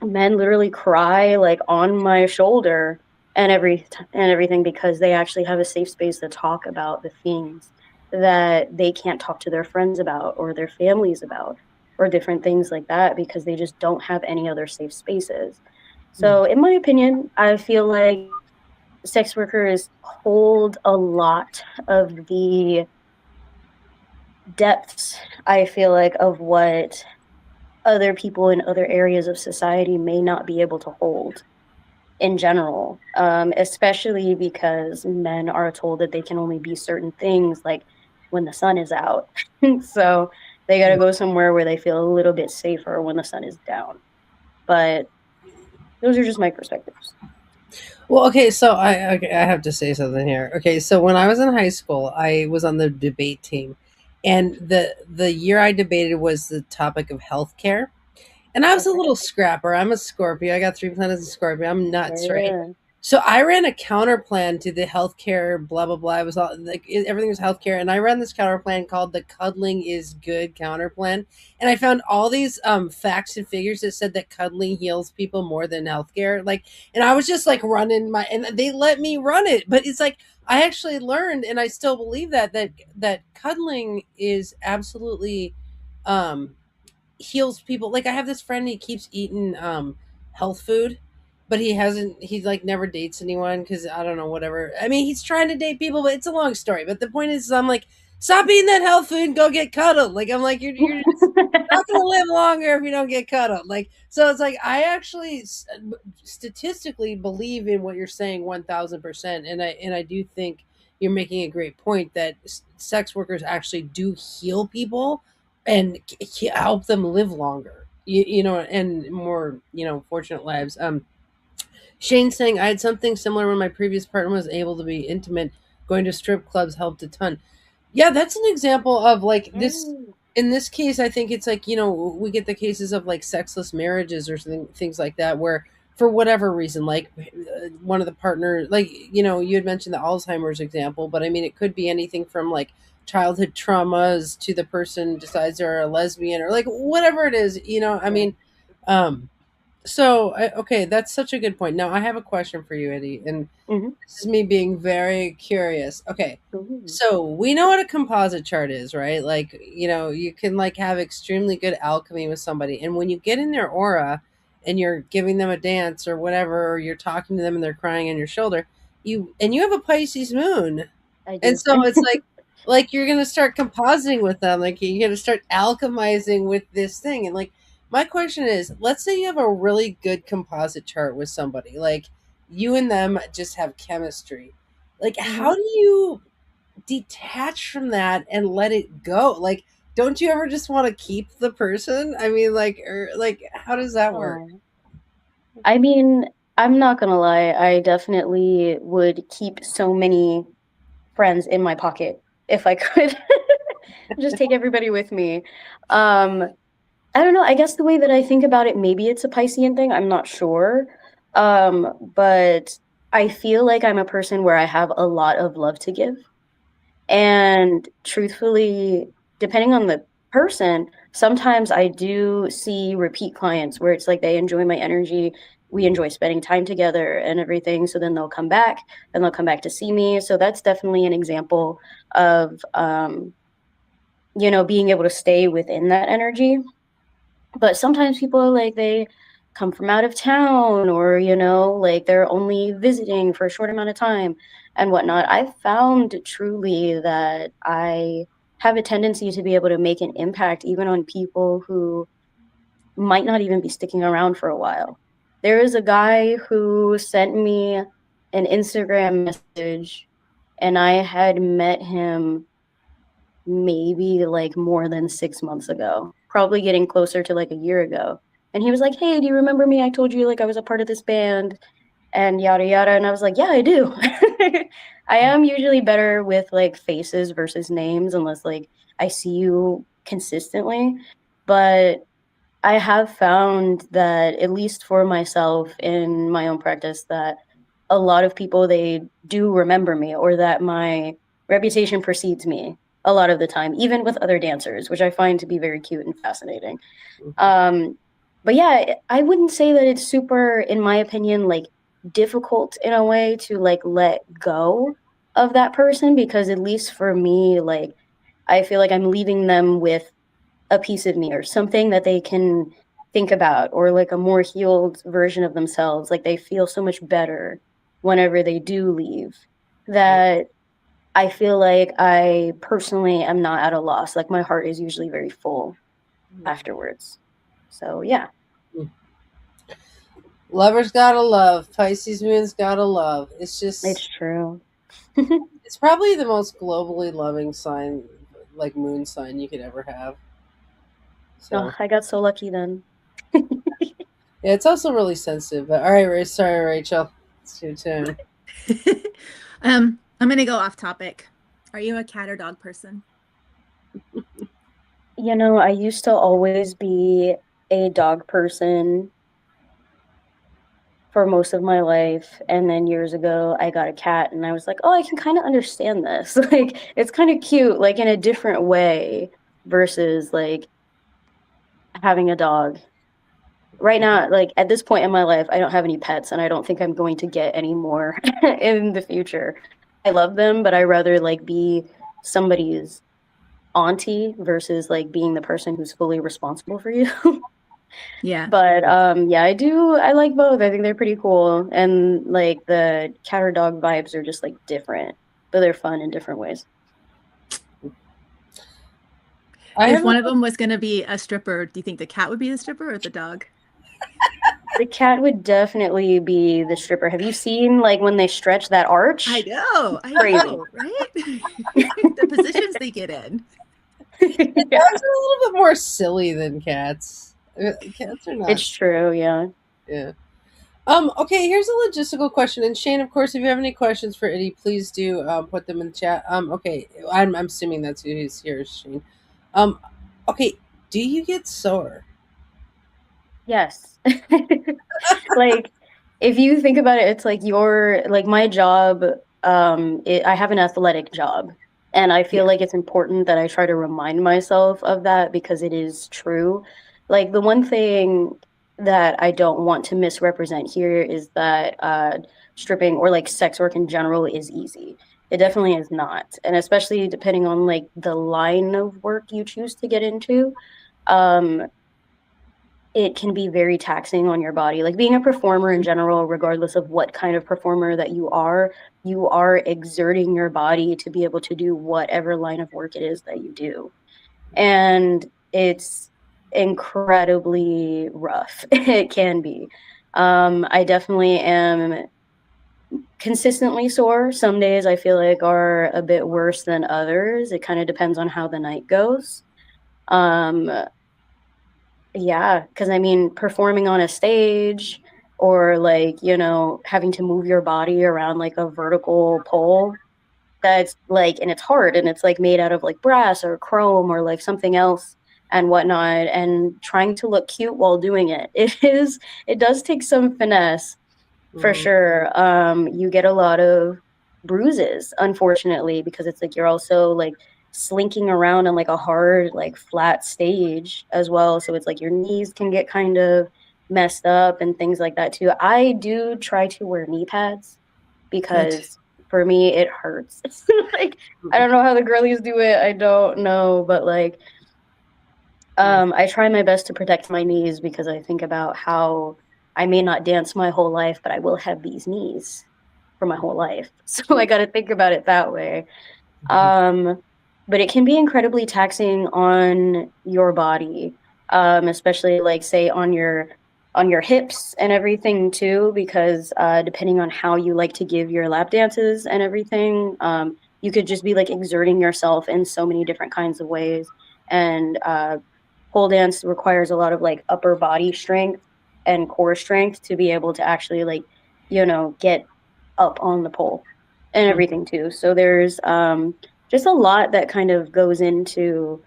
[SPEAKER 2] men literally cry like on my shoulder and everything because they actually have a safe space to talk about the things that they can't talk to their friends about or their families about or different things like that because they just don't have any other safe spaces.
[SPEAKER 1] mm.
[SPEAKER 2] So in my opinion, I feel like sex workers hold a lot of the depths, I feel like, of what other people in other areas of society may not be able to hold in general, especially because men are told that they can only be certain things like when the sun is out. So they got to go somewhere where they feel a little bit safer when the sun is down. But those are just my perspectives.
[SPEAKER 1] Well, okay, so I have to say something here. Okay, so when I was in high school, I was on the debate team, and the year I debated was the topic of healthcare. And I was a
[SPEAKER 2] Okay.
[SPEAKER 1] little scrapper. I'm a Scorpio. I got 3 planets in Scorpio. I'm nuts, right?
[SPEAKER 2] Yeah.
[SPEAKER 1] So I ran a counter plan to the healthcare, blah blah blah. It was all like everything was healthcare, and I ran this counter plan called the "Cuddling is Good" counter plan. And I found all these facts and figures that said that cuddling heals people more than healthcare. Like, and I was just like running my, and they let me run it. But it's like I actually learned, and I still believe that cuddling is absolutely um heals people. Like I have this friend, he keeps eating health food, but he like never dates anyone because I don't know, whatever. I mean, he's trying to date people, but it's a long story. But the point is, I'm like, stop eating that health food and go get cuddled. Like I'm like, you're just not gonna live longer if you don't get cuddled. Like so, it's like I actually statistically believe in what you're saying 1,000%, and I do think you're making a great point that sex workers actually do heal people and help them live longer, and more, fortunate lives. Shane saying I had something similar when my previous partner was able to be intimate. Going to strip clubs helped a ton. Yeah, that's an example of like this.
[SPEAKER 2] Mm.
[SPEAKER 1] In this case, I think it's like, we get the cases of like sexless marriages or something, things like that, where for whatever reason, like one of the partners, like, you had mentioned the Alzheimer's example, but I mean, it could be anything from like childhood traumas to the person decides they're a lesbian or like whatever it is, I
[SPEAKER 2] Right.
[SPEAKER 1] mean, um, okay, that's such a good point. Now I have a question for you, Eddie, and
[SPEAKER 2] Hmm.
[SPEAKER 1] this is me being very curious. Okay.
[SPEAKER 2] Ooh.
[SPEAKER 1] So we know what a composite chart is, right? Like, you can like have extremely good alchemy with somebody. And when you get in their aura and you're giving them a dance or whatever, or you're talking to them and they're crying on your shoulder, you have a Pisces moon.
[SPEAKER 2] I
[SPEAKER 1] And
[SPEAKER 2] do.
[SPEAKER 1] so it's like you're gonna start compositing with them, like you're gonna start alchemizing with this thing. And like my question is, let's say you have a really good composite chart with somebody, like you and them just have chemistry. Like
[SPEAKER 2] Hmm.
[SPEAKER 1] how do you detach from that and let it go. Like, don't you ever just want to keep the person? I mean, like, or like, how does that work?
[SPEAKER 2] Oh. I mean, I'm not gonna lie, I definitely would keep so many friends in my pocket if I could. Just take everybody with me. Um, I don't know, I guess the way that I think about it, maybe it's a Piscean thing, I'm not sure. But I feel like I'm a person where I have a lot of love to give. And truthfully, depending on the person, sometimes I do see repeat clients where it's like they enjoy my energy. We enjoy spending time together and everything. So then they'll come back and they'll come back to see me. So that's definitely an example of, being able to stay within that energy. But sometimes people are like, they come from out of town or, like they're only visiting for a short amount of time and whatnot. I've found truly that I have a tendency to be able to make an impact even on people who might not even be sticking around for a while. There is a guy who sent me an Instagram message, and I had met him maybe like more than 6 months ago, probably getting closer to like a year ago. And he was like, "Hey, do you remember me? I told you like I was a part of this band and yada yada." And I was like, "Yeah, I do." I am usually better with like faces versus names unless like I see you consistently. But I have found that, at least for myself in my own practice, that a lot of people, they do remember me, or that my reputation precedes me a lot of the time, even with other dancers, which I find to be very cute and fascinating. Um, but yeah, I wouldn't say that it's super, in my opinion, like difficult in a way to like let go of that person, because at least for me, like I feel like I'm leaving them with a piece of me or something that they can think about, or like a more healed version of themselves. Like they feel so much better whenever they do leave, that I feel like I personally am not at a loss. Like my heart is usually very full afterwards. So yeah.
[SPEAKER 1] Lovers gotta love. Pisces moon's gotta love. It's
[SPEAKER 2] It's
[SPEAKER 1] just,
[SPEAKER 2] true.
[SPEAKER 1] it's probably the most globally loving sign, like moon sign you could ever have.
[SPEAKER 2] Oh,
[SPEAKER 1] So
[SPEAKER 2] I got so lucky then.
[SPEAKER 1] yeah, it's also really sensitive. But all right, sorry, Rachel, it's your turn.
[SPEAKER 3] I'm gonna go off topic. Are you a cat or dog person?
[SPEAKER 2] I used to always be a dog person for most of my life, and then years ago I got a cat, and I was like, "Oh, I can kind of understand this." Like it's kind of cute, like in a different way versus like having a dog. Right now, like at this point in my life, I don't have any pets, and I don't think I'm going to get any more in the future. I love them, but I rather like be somebody's auntie versus like being the person who's fully responsible for you.
[SPEAKER 3] Yeah.
[SPEAKER 2] But yeah, I like both. I think they're pretty cool. And like the cat or dog vibes are just like different, but they're fun in different ways.
[SPEAKER 1] I
[SPEAKER 3] If
[SPEAKER 1] have a
[SPEAKER 3] one of them was gonna be a stripper, do you think the cat would be the stripper or the dog?
[SPEAKER 2] The cat would definitely be the stripper. Have you seen like when they stretch that arch?
[SPEAKER 3] I
[SPEAKER 2] Crazy.
[SPEAKER 3] know, right? The positions they get in.
[SPEAKER 2] Yeah,
[SPEAKER 1] dogs are a little bit more silly than cats. Cats are not.
[SPEAKER 2] it's true. Yeah.
[SPEAKER 1] Yeah. Okay, here's a logistical question. And Shane, of course, if you have any questions for Iddy, please do put them in the chat. Okay, I'm assuming that's who's here, Shane. Um, okay, do you get sore?
[SPEAKER 2] Yes. Like if you think about it, it's like my job, I have an athletic job, and I
[SPEAKER 1] Yeah.
[SPEAKER 2] feel like it's important that I try to remind myself of that because it is true. Like the one thing that I don't want to misrepresent here is that stripping or like sex work in general is easy. It
[SPEAKER 1] Yeah.
[SPEAKER 2] definitely is not. And especially depending on like the line of work you choose to get into. Um, it can be very taxing on your body. Like being a performer in general, regardless of what kind of performer that you are exerting your body to be able to do whatever line of work it is that you do. And it's incredibly rough. It can be. I definitely am consistently sore. Some days I feel like are a bit worse than others. It kind of depends on how the night goes. Um, yeah, because I mean, performing on a stage or like, having to move your body around like a vertical pole that's like, and it's hard and it's like made out of like brass or chrome or like something else and whatnot, and trying to look cute while doing it. It does take some finesse for
[SPEAKER 1] Mhm.
[SPEAKER 2] sure. You get a lot of bruises, unfortunately, because it's like you're also like slinking around on like a hard, like flat stage as well. So it's like your knees can get kind of messed up and things like that too. I do try to wear knee pads
[SPEAKER 3] Good.
[SPEAKER 2] because for me it hurts. Like I
[SPEAKER 1] Mhm.
[SPEAKER 2] don't know how the girlies do it. I don't know, but like
[SPEAKER 1] Yeah.
[SPEAKER 2] I try my best to protect my knees because I think about how I may not dance my whole life, but I will have these knees for my whole life. So I got to think about it that way.
[SPEAKER 1] Mhm.
[SPEAKER 2] Um, but it can be incredibly taxing on your body, especially like say on your hips and everything too, because depending on how you like to give your lap dances and everything, you could just be like exerting yourself in so many different kinds of ways. And pole dance requires a lot of like upper body strength and core strength to be able to actually like, get up on the pole and
[SPEAKER 1] Mhm.
[SPEAKER 2] everything too. So there's just a lot that kind of goes into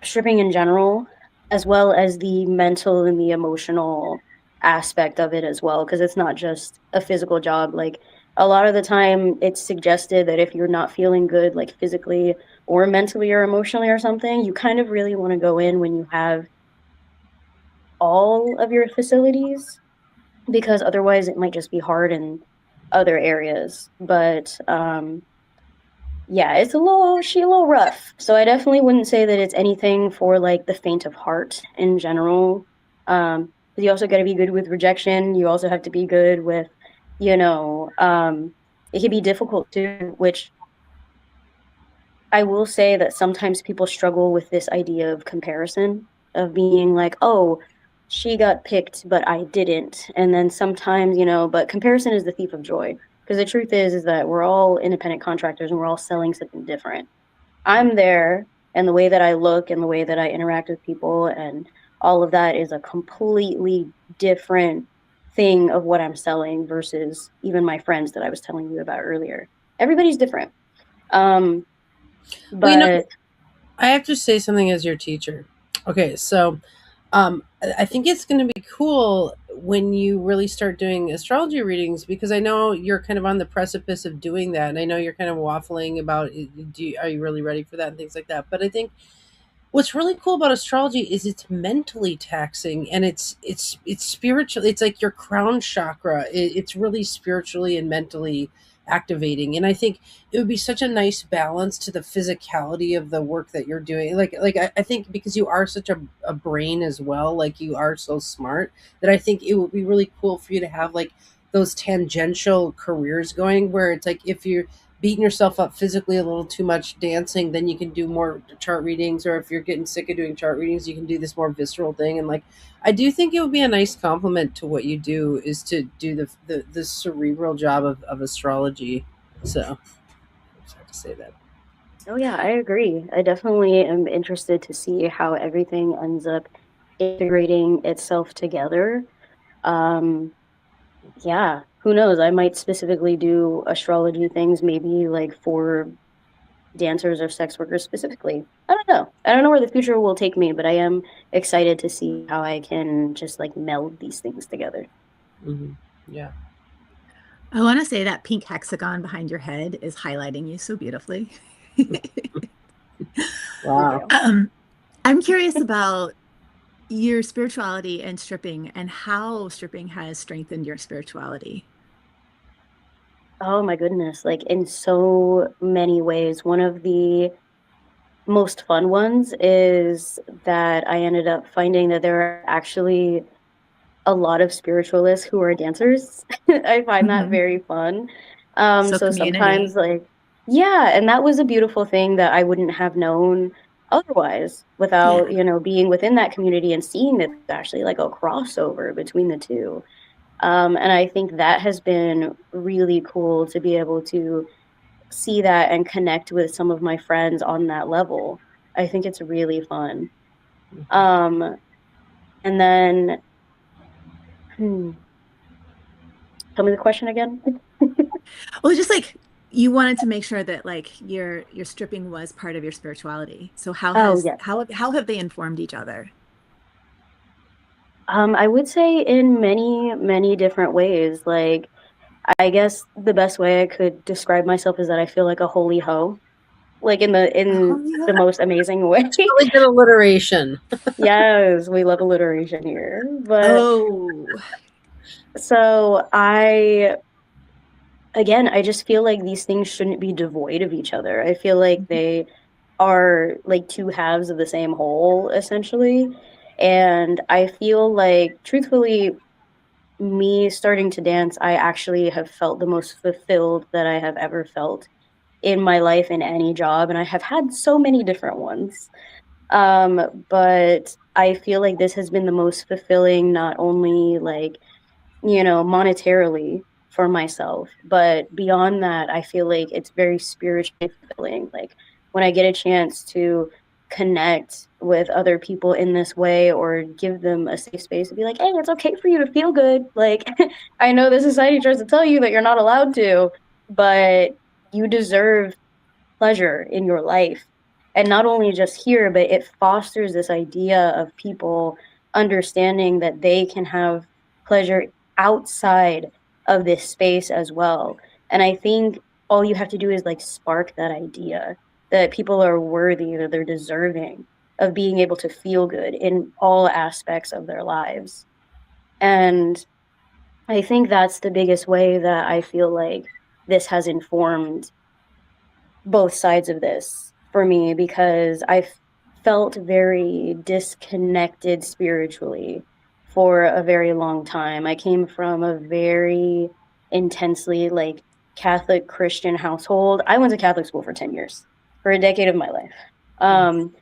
[SPEAKER 2] stripping in general, as well as the mental and the emotional aspect of it as well, because it's not just a physical job. Like a lot of the time, it's suggested that if you're not feeling good, like physically or mentally or emotionally or something, you kind of really want to go in when you have all of your facilities, because otherwise it might just be hard in other areas. But yeah, it's a little rough. So I definitely wouldn't say that it's anything for like the faint of heart in general. But you also got to be good with rejection. You also have to be good with, you know, um, it can be difficult too, which I will say that sometimes people struggle with this idea of comparison, of being like, oh, she got picked, but I didn't. And then sometimes, but comparison is the thief of joy. Because the truth is that we're all independent contractors and we're all selling something different. I'm there, and the way that I look and the way that I interact with people and all of that is a completely different thing of what I'm selling versus even my friends that I was telling you about earlier. Everybody's different. Um,
[SPEAKER 1] Well,
[SPEAKER 2] but
[SPEAKER 1] I have to say something as your teacher. Okay, so I think it's going to be cool when you really start doing astrology readings, because I know you're kind of on the precipice of doing that, and I know you're kind of waffling about are you really ready for that and things like that. But I think what's really cool about astrology is it's mentally taxing, and it's spiritual. It's like your crown chakra. It's really spiritually and mentally activating, and I think it would be such a nice balance to the physicality of the work that you're doing. I think because you are such a brain as well, like you are so smart, that I think it would be really cool for you to have like those tangential careers going, where it's like if you're beating yourself up physically a little too much dancing, then you can do more chart readings. Or if you're getting sick of doing chart readings, you can do this more visceral thing. And like, I do think it would be a nice compliment to what you do is to do the cerebral job of astrology. So I just have to say that.
[SPEAKER 2] oh yeah, I agree. I definitely am interested to see how everything ends up integrating itself together. Um, yeah, who knows? I might specifically do astrology things, maybe like for dancers or sex workers specifically. I don't know. I don't know where the future will take me, but I am excited to see how I can just like meld these things together.
[SPEAKER 1] Hmm. Yeah.
[SPEAKER 3] I want to say that pink hexagon behind your head is highlighting you so beautifully.
[SPEAKER 2] Thank
[SPEAKER 1] Wow.
[SPEAKER 2] you.
[SPEAKER 3] I'm curious about your spirituality and stripping and how stripping has strengthened your spirituality.
[SPEAKER 2] Oh my goodness, like in so many ways. One of the most fun ones is that I ended up finding that there are actually a lot of spiritualists who are dancers. I find that
[SPEAKER 3] Mhm.
[SPEAKER 2] very fun.
[SPEAKER 3] So
[SPEAKER 2] So
[SPEAKER 3] community.
[SPEAKER 2] sometimes like yeah, and that was a beautiful thing that I wouldn't have known otherwise
[SPEAKER 3] Yeah.
[SPEAKER 2] without, being within that community and seeing that there's actually like a crossover between the two. And I think that has been really cool to be able to see that and connect with some of my friends on that level. I think it's really fun. Um, and then, hmm, tell me the question again.
[SPEAKER 3] Well, just like you wanted to make sure that like your stripping was part of your spirituality. So
[SPEAKER 2] Oh, yes.
[SPEAKER 3] how have they informed each other?
[SPEAKER 2] I would say in many, many different ways. Like, I guess the best way I could describe myself is that I feel like a holy hoe, like
[SPEAKER 3] Oh,
[SPEAKER 2] in
[SPEAKER 3] yeah.
[SPEAKER 2] the most amazing way.
[SPEAKER 1] Really good alliteration.
[SPEAKER 2] Yes, we love alliteration here. But
[SPEAKER 3] Oh,
[SPEAKER 2] so I just feel like these things shouldn't be devoid of each other. I feel like they are like two halves of the same whole, essentially. And I feel like, truthfully, me starting to dance, I actually have felt the most fulfilled that I have ever felt in my life in any job. And I have had so many different ones. But I feel like this has been the most fulfilling, not only like, monetarily for myself. But beyond that, I feel like it's very spiritually fulfilling. Like when I get a chance to connect with other people in this way or give them a safe space to be like, hey, it's okay for you to feel good. Like, I know the society tries to tell you that you're not allowed to, but you deserve pleasure in your life. And not only just here, but it fosters this idea of people understanding that they can have pleasure outside of this space as well. And I think all you have to do is like spark that idea that people are worthy, that they're deserving of being able to feel good in all aspects of their lives. And I think that's the biggest way that I feel like this has informed both sides of this for me because I felt very disconnected spiritually for a very long time. I came from a very intensely like Catholic Christian household. I went to Catholic school for 10 years, for a decade of my life. Um,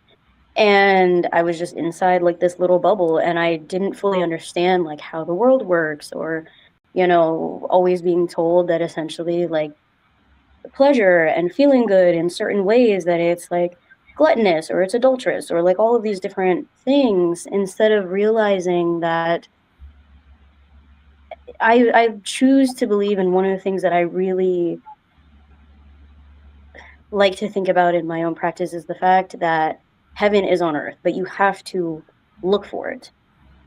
[SPEAKER 2] and I was just inside like this little bubble and I didn't fully understand like how the world works or always being told that essentially like pleasure and feeling good in certain ways that it's like gluttonous or it's adulterous or like all of these different things instead of realizing that I choose to believe in one of the things that I really like to think about in my own practice is the fact that heaven is on earth, but you have to look for it.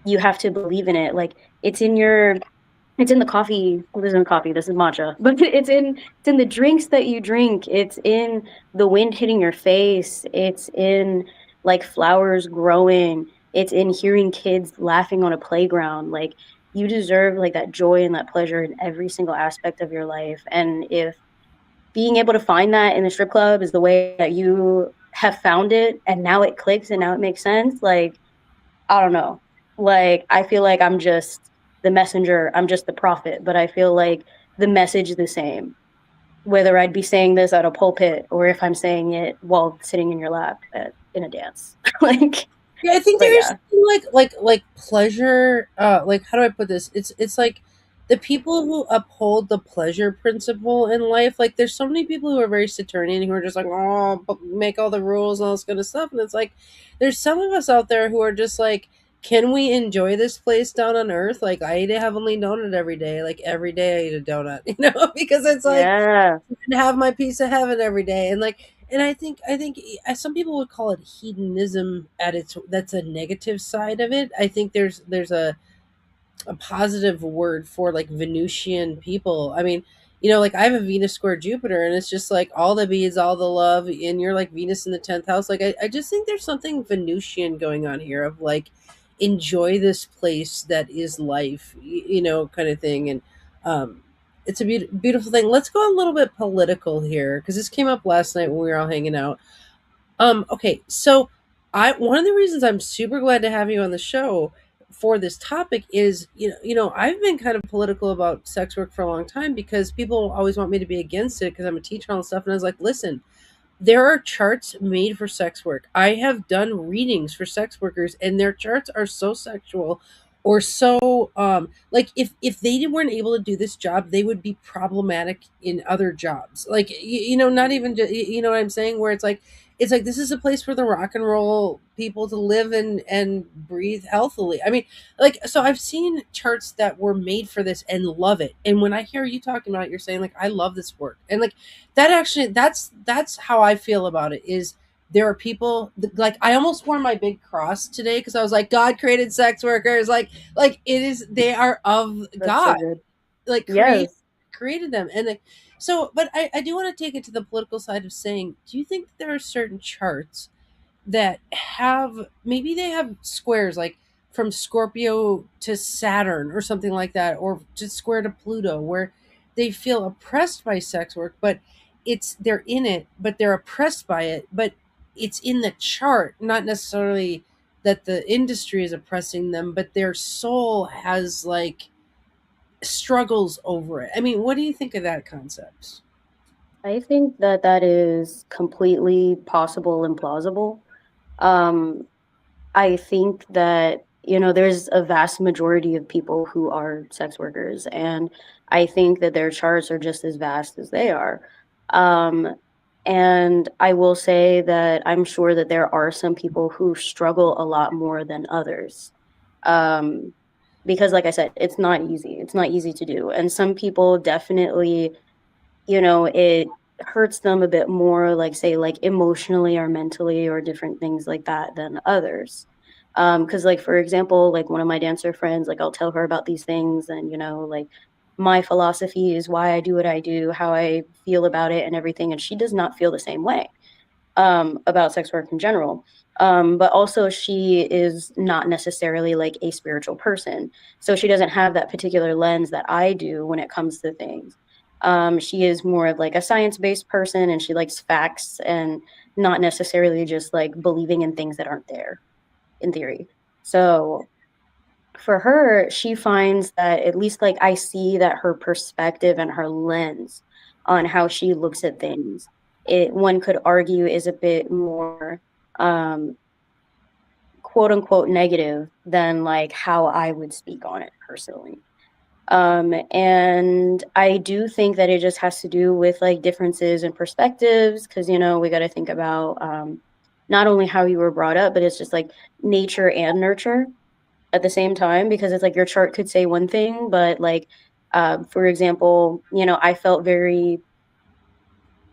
[SPEAKER 2] You have to believe in it. Like it's in the coffee. Well, this isn't coffee. This is matcha. But it's in the drinks that you drink. It's in the wind hitting your face. It's in like flowers growing. It's in hearing kids laughing on a playground. Like you deserve like that joy and that pleasure in every single aspect of your life. And if being able to find that in the strip club is the way that you have found it, and now it clicks and now it makes sense, like I don't know. Like, I feel like I'm just the messenger, I'm just the prophet, but I feel like the message is the same, whether I'd be saying this at a pulpit or if I'm saying it while sitting in your lap in a dance. like,
[SPEAKER 1] Yeah, I think
[SPEAKER 2] but
[SPEAKER 1] there's
[SPEAKER 2] yeah.
[SPEAKER 1] like pleasure. Like how do I put this? It's like the people who uphold the pleasure principle in life. Like there's so many people who are very Saturnian who are just like, oh, but make all the rules and all this kind of stuff. And it's like there's some of us out there who are just like, can we enjoy this place down on earth? Like I eat a heavenly donut every day. Like every day I eat a donut, because it's like
[SPEAKER 2] Yeah.
[SPEAKER 1] and have my piece of heaven every day. And like, and I think some people would call it hedonism at its, that's a negative side of it. I think there's a positive word for like Venusian people. I mean, like I have a Venus square Jupiter, and it's just like all the bees, all the love, and you're like Venus in the 10th house. Like I just think there's something Venusian going on here of like enjoy this place that is life, kind of thing. And um, it's a beautiful thing. Let's go a little bit political here because this came up last night when we were all hanging out. Okay, so I one of the reasons I'm super glad to have you on the show for this topic is, I've been kind of political about sex work for a long time because people always want me to be against it because I'm a teacher and all this stuff. And I was like, listen, there are charts made for sex work. I have done readings for sex workers, and their charts are so sexual. or so like if they weren't able to do this job, they would be problematic in other jobs, like not even you know what I'm saying, where it's like this is a place for the rock and roll people to live and breathe healthily. I mean, like, so I've seen charts that were made for this and love it, and when I hear you talking about it, you're saying like I love this work, and like that actually that's how I feel about it. Is there are people like I almost wore my big cross today because I was like, God created sex workers, like it is, they are of
[SPEAKER 2] That's so
[SPEAKER 1] God,
[SPEAKER 2] good.
[SPEAKER 1] like
[SPEAKER 2] Yes,
[SPEAKER 1] created them. And like, so but I do want to take it to the political side of saying, do you think there are certain charts that have, maybe they have squares like from Scorpio to Saturn or something like that, or just square to Pluto, where they feel oppressed by sex work, but they're in it, but they're oppressed by it, but it's in the chart, not necessarily that the industry is oppressing them, but their soul has like struggles over it. I mean, what do you think of that concept?
[SPEAKER 2] I think that that is completely possible and plausible. Um, I think that, there's a vast majority of people who are sex workers, and I think that their charts are just as vast as they are. Um, and I will say that I'm sure that there are some people who struggle a lot more than others. Um, because, like I said, it's not easy. It's not easy to do. And some people definitely, it hurts them a bit more, like say like emotionally or mentally or different things like that than others. Because like for example, like one of my dancer friends, like I'll tell her about these things, and like my philosophy is why I do what I do, how I feel about it and everything, and she does not feel the same way about sex work in general. But also, she is not necessarily like a spiritual person. So she doesn't have that particular lens that I do when it comes to things. She is more of like a science based person, and she likes facts and not necessarily just like believing in things that aren't there in theory. So for her, she finds that at least like I see that her perspective and her lens on how she looks at things, it one could argue is a bit more um quote unquote negative than like how I would speak on it personally. And I do think that it just has to do with like differences in perspectives, because we got to think about not only how you were brought up, but it's just like nature and nurture at the same time, because it's like your chart could say one thing, but like for example, I felt very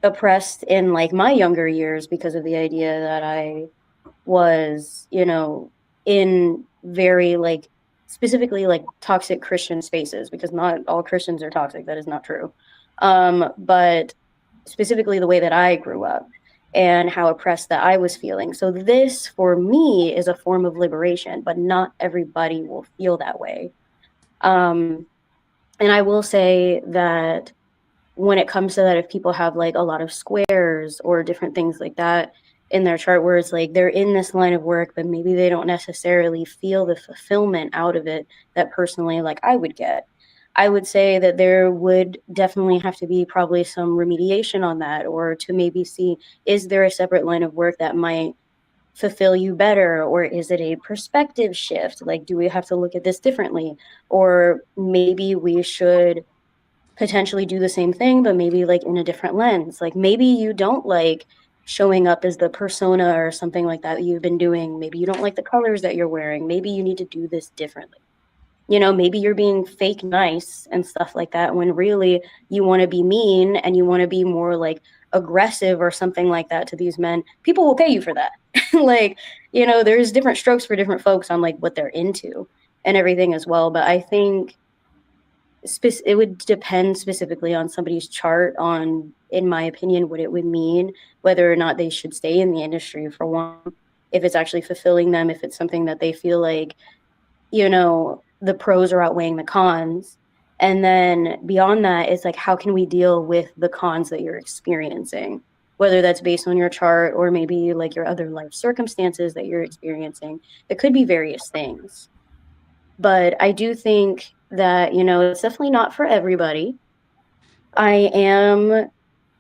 [SPEAKER 2] oppressed in like my younger years because of the idea that I was, in very like specifically like toxic Christian spaces, because not all Christians are toxic. That is not true. But specifically the way that I grew up and how oppressed that I was feeling. So this for me is a form of liberation, but not everybody will feel that way. Um, and I will say that when it comes to that, if people have like a lot of squares or different things like that in their chart, where it's like they're in this line of work, but maybe they don't necessarily feel the fulfillment out of it that personally like I would get, I would say that there would definitely have to be probably some remediation on that, or to maybe see, is there a separate line of work that might fulfill you better, or is it a perspective shift, like do we have to look at this differently, or maybe we should potentially do the same thing, but maybe like in a different lens. Like maybe you don't like showing up as the persona or something like that you've been doing. Maybe you don't like the colors that you're wearing. Maybe you need to do this differently. Maybe you're being fake nice and stuff like that when really you want to be mean and you want to be more like aggressive or something like that to these men. People will pay you for that. Like, there's different strokes for different folks on like what they're into and everything as well. But I think it would depend specifically on somebody's chart on, in my opinion, what it would mean, whether or not they should stay in the industry for one, if it's actually fulfilling them, if it's something that they feel like, the pros are outweighing the cons. And then beyond that, it's like, how can we deal with the cons that you're experiencing? Whether that's based on your chart or maybe like your other life circumstances that you're experiencing. It could be various things. But I do think that, it's definitely not for everybody. I am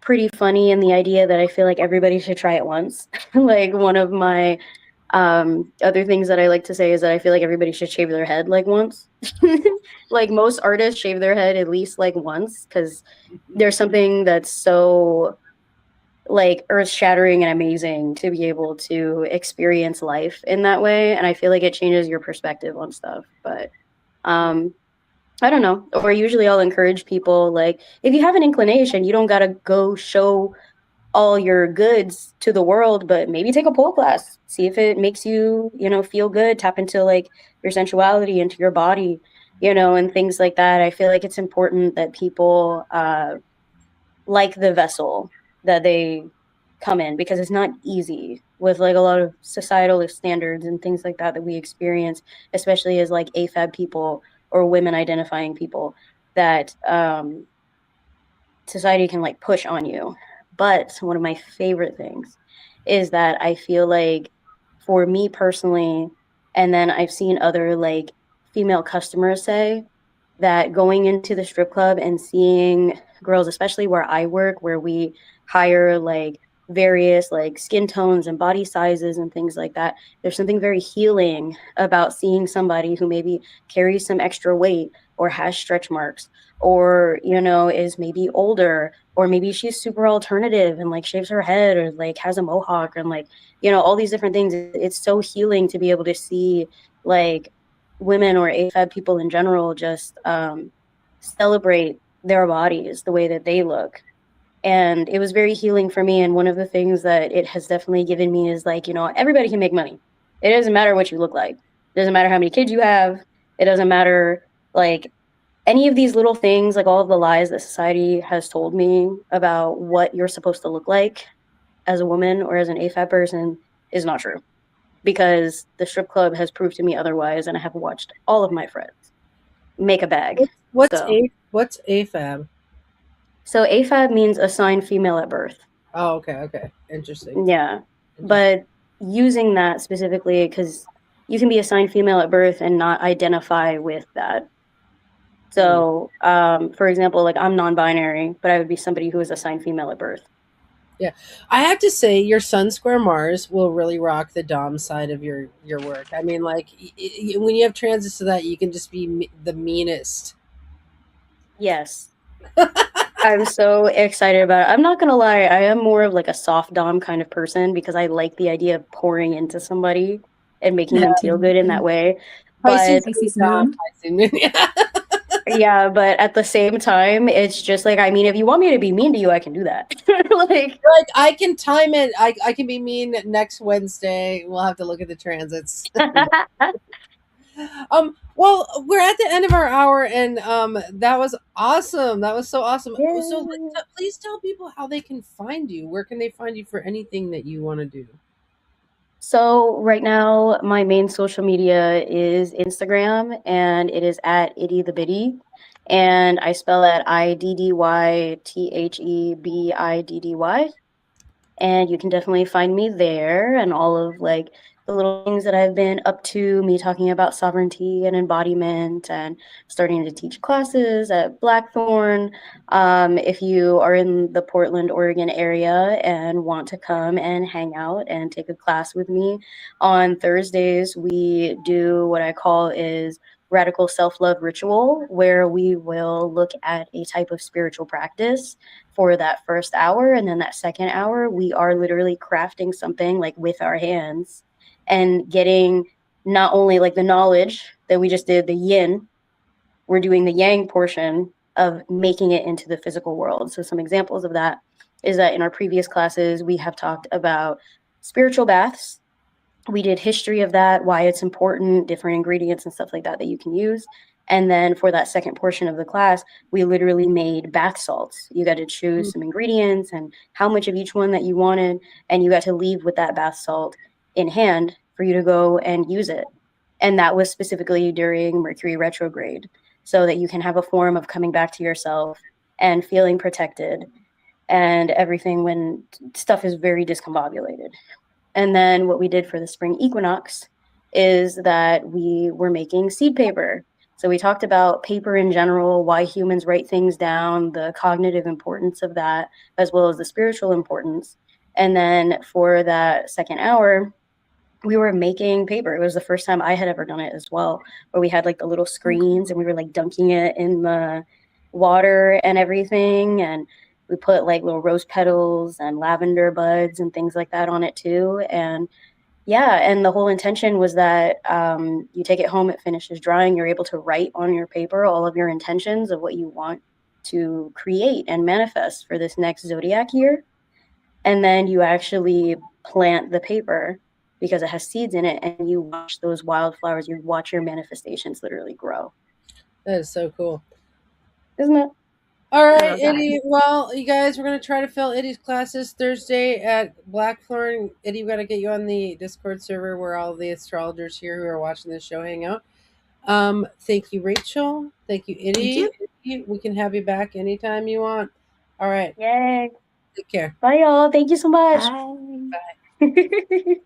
[SPEAKER 2] pretty funny in the idea that I feel like everybody should try it once. Like one of my Other things that I like to say is that I feel like everybody should shave their head like once. Like most artists shave their head at least like once, because there's something that's so like earth shattering and amazing to be able to experience life in that way. And I feel like it changes your perspective on stuff. But um I don't know. Or usually I'll encourage people, like, if you have an inclination, you don't gotta go show all your goods to the world, but maybe take a pole class, see if it makes you, feel good, tap into like your sensuality, into your body, and things like that. I feel like it's important that people like the vessel that they come in, because it's not easy with like a lot of societal standards and things like that we experience, especially as like AFAB people or women identifying people, that society can like push on you. But one of my favorite things is that I feel like, for me personally, and then I've seen other like female customers say, that going into the strip club and seeing girls, especially where I work, where we hire like various like skin tones and body sizes and things like that, there's something very healing about seeing somebody who maybe carries some extra weight or has stretch marks, or is maybe older, or maybe she's super alternative and like shaves her head, or like has a mohawk, and like all these different things. It's so healing to be able to see like women or AFAB people in general just celebrate their bodies the way that they look. And it was very healing for me. And one of the things that it has definitely given me is like, everybody can make money. It doesn't matter what you look like. It doesn't matter how many kids you have. It doesn't matter like any of these little things, like all of the lies that society has told me about what you're supposed to look like as a woman or as an AFAB person is not true, because the strip club has proved to me otherwise, and I have watched all of my friends make a bag.
[SPEAKER 1] What's
[SPEAKER 2] So,
[SPEAKER 1] a what's AFAB?
[SPEAKER 2] so AFAB means assigned female at birth.
[SPEAKER 1] Oh, okay, okay, interesting,
[SPEAKER 2] Yeah,
[SPEAKER 1] interesting.
[SPEAKER 2] but using that specifically because you can be assigned female at birth and not identify with that.
[SPEAKER 1] Hmm.
[SPEAKER 2] So, for example, like I'm non-binary, but I would be somebody who is assigned female at birth.
[SPEAKER 1] Yeah, I have to say your Sun Square Mars will really rock the Dom side of your work. I mean, like when you have transits to that, you can just be the meanest.
[SPEAKER 2] Yes, I'm so excited about it. I'm not gonna lie, I am more of like a soft dom kind of person, because I like the idea of pouring into somebody and making
[SPEAKER 1] Yeah,
[SPEAKER 2] them feel good in that way. But
[SPEAKER 1] Pisces
[SPEAKER 3] Pisces
[SPEAKER 1] Dom,
[SPEAKER 3] moon.
[SPEAKER 1] Pisces Moon. Yeah.
[SPEAKER 2] yeah, but at the same time, it's just like, I mean, if you want me to be mean to you, I can do that. Like,
[SPEAKER 1] Like I can time it. I can be mean next Wednesday. We'll have to look at the transits. Well, we're at the end of our hour, and that was awesome. That was so awesome. So
[SPEAKER 2] yeah.
[SPEAKER 1] please tell people how they can find you. Where can they find you for anything that you want to do?
[SPEAKER 2] So right now, my main social media is Instagram, and it is at Iddy the Biddy, and I spell that IDDYTHEBIDDY. And you can definitely find me there, and all of like the little things that I've been up to, me talking about sovereignty and embodiment, and starting to teach classes at Blackthorn. If you are in the Portland, Oregon area and want to come and hang out and take a class with me, on Thursdays we do what I call is radical self-love ritual, where we will look at a type of spiritual practice for that first hour, and then that second hour we are literally crafting something like with our hands, and getting not only like the knowledge that we just did, the yin, we're doing the yang portion of making it into the physical world. So some examples of that is that in our previous classes we have talked about spiritual baths. We did history of that, why it's important, different ingredients and stuff like that that you can use. And then for that second portion of the class, we literally made bath salts. You got to choose some ingredients and how much of each one that you wanted, and you got to leave with that bath salt in hand for you to go and use it. And that was specifically during Mercury retrograde, so that you can have a form of coming back to yourself and feeling protected and everything when stuff is very discombobulated. And then what we did for the spring equinox is that we were making seed paper. So we talked about paper in general, why humans write things down, the cognitive importance of that, as well as the spiritual importance. And then for that second hour, we were making paper. It was the first time I had ever done it as well, where we had like the little screens and we were like dunking it in the water and everything. And we put like little rose petals and lavender buds and things like that on it too. And yeah, and the whole intention was that you take it home, it finishes drying, you're able to write on your paper all of your intentions of what you want to create and manifest for this next zodiac year. And then you actually plant the paper because it has seeds in it, and you watch those wildflowers, you watch your manifestations literally grow.
[SPEAKER 1] That is so cool.
[SPEAKER 2] Isn't it?
[SPEAKER 1] All
[SPEAKER 2] I
[SPEAKER 1] right,
[SPEAKER 2] love that.
[SPEAKER 1] Iddy. Well, you guys, we're gonna try to fill Iddy's classes Thursday at Blackthorn. Iddy, we gotta get you on the Discord server where all the astrologers here who are watching this show hang out. Thank you, Rachel. Thank you,
[SPEAKER 3] Thank
[SPEAKER 1] Iddy.
[SPEAKER 3] you.
[SPEAKER 1] We can have you back anytime you want. All right.
[SPEAKER 2] Yay.
[SPEAKER 1] Take care.
[SPEAKER 2] Bye, y'all. Thank you so much.
[SPEAKER 3] Bye.
[SPEAKER 1] Bye.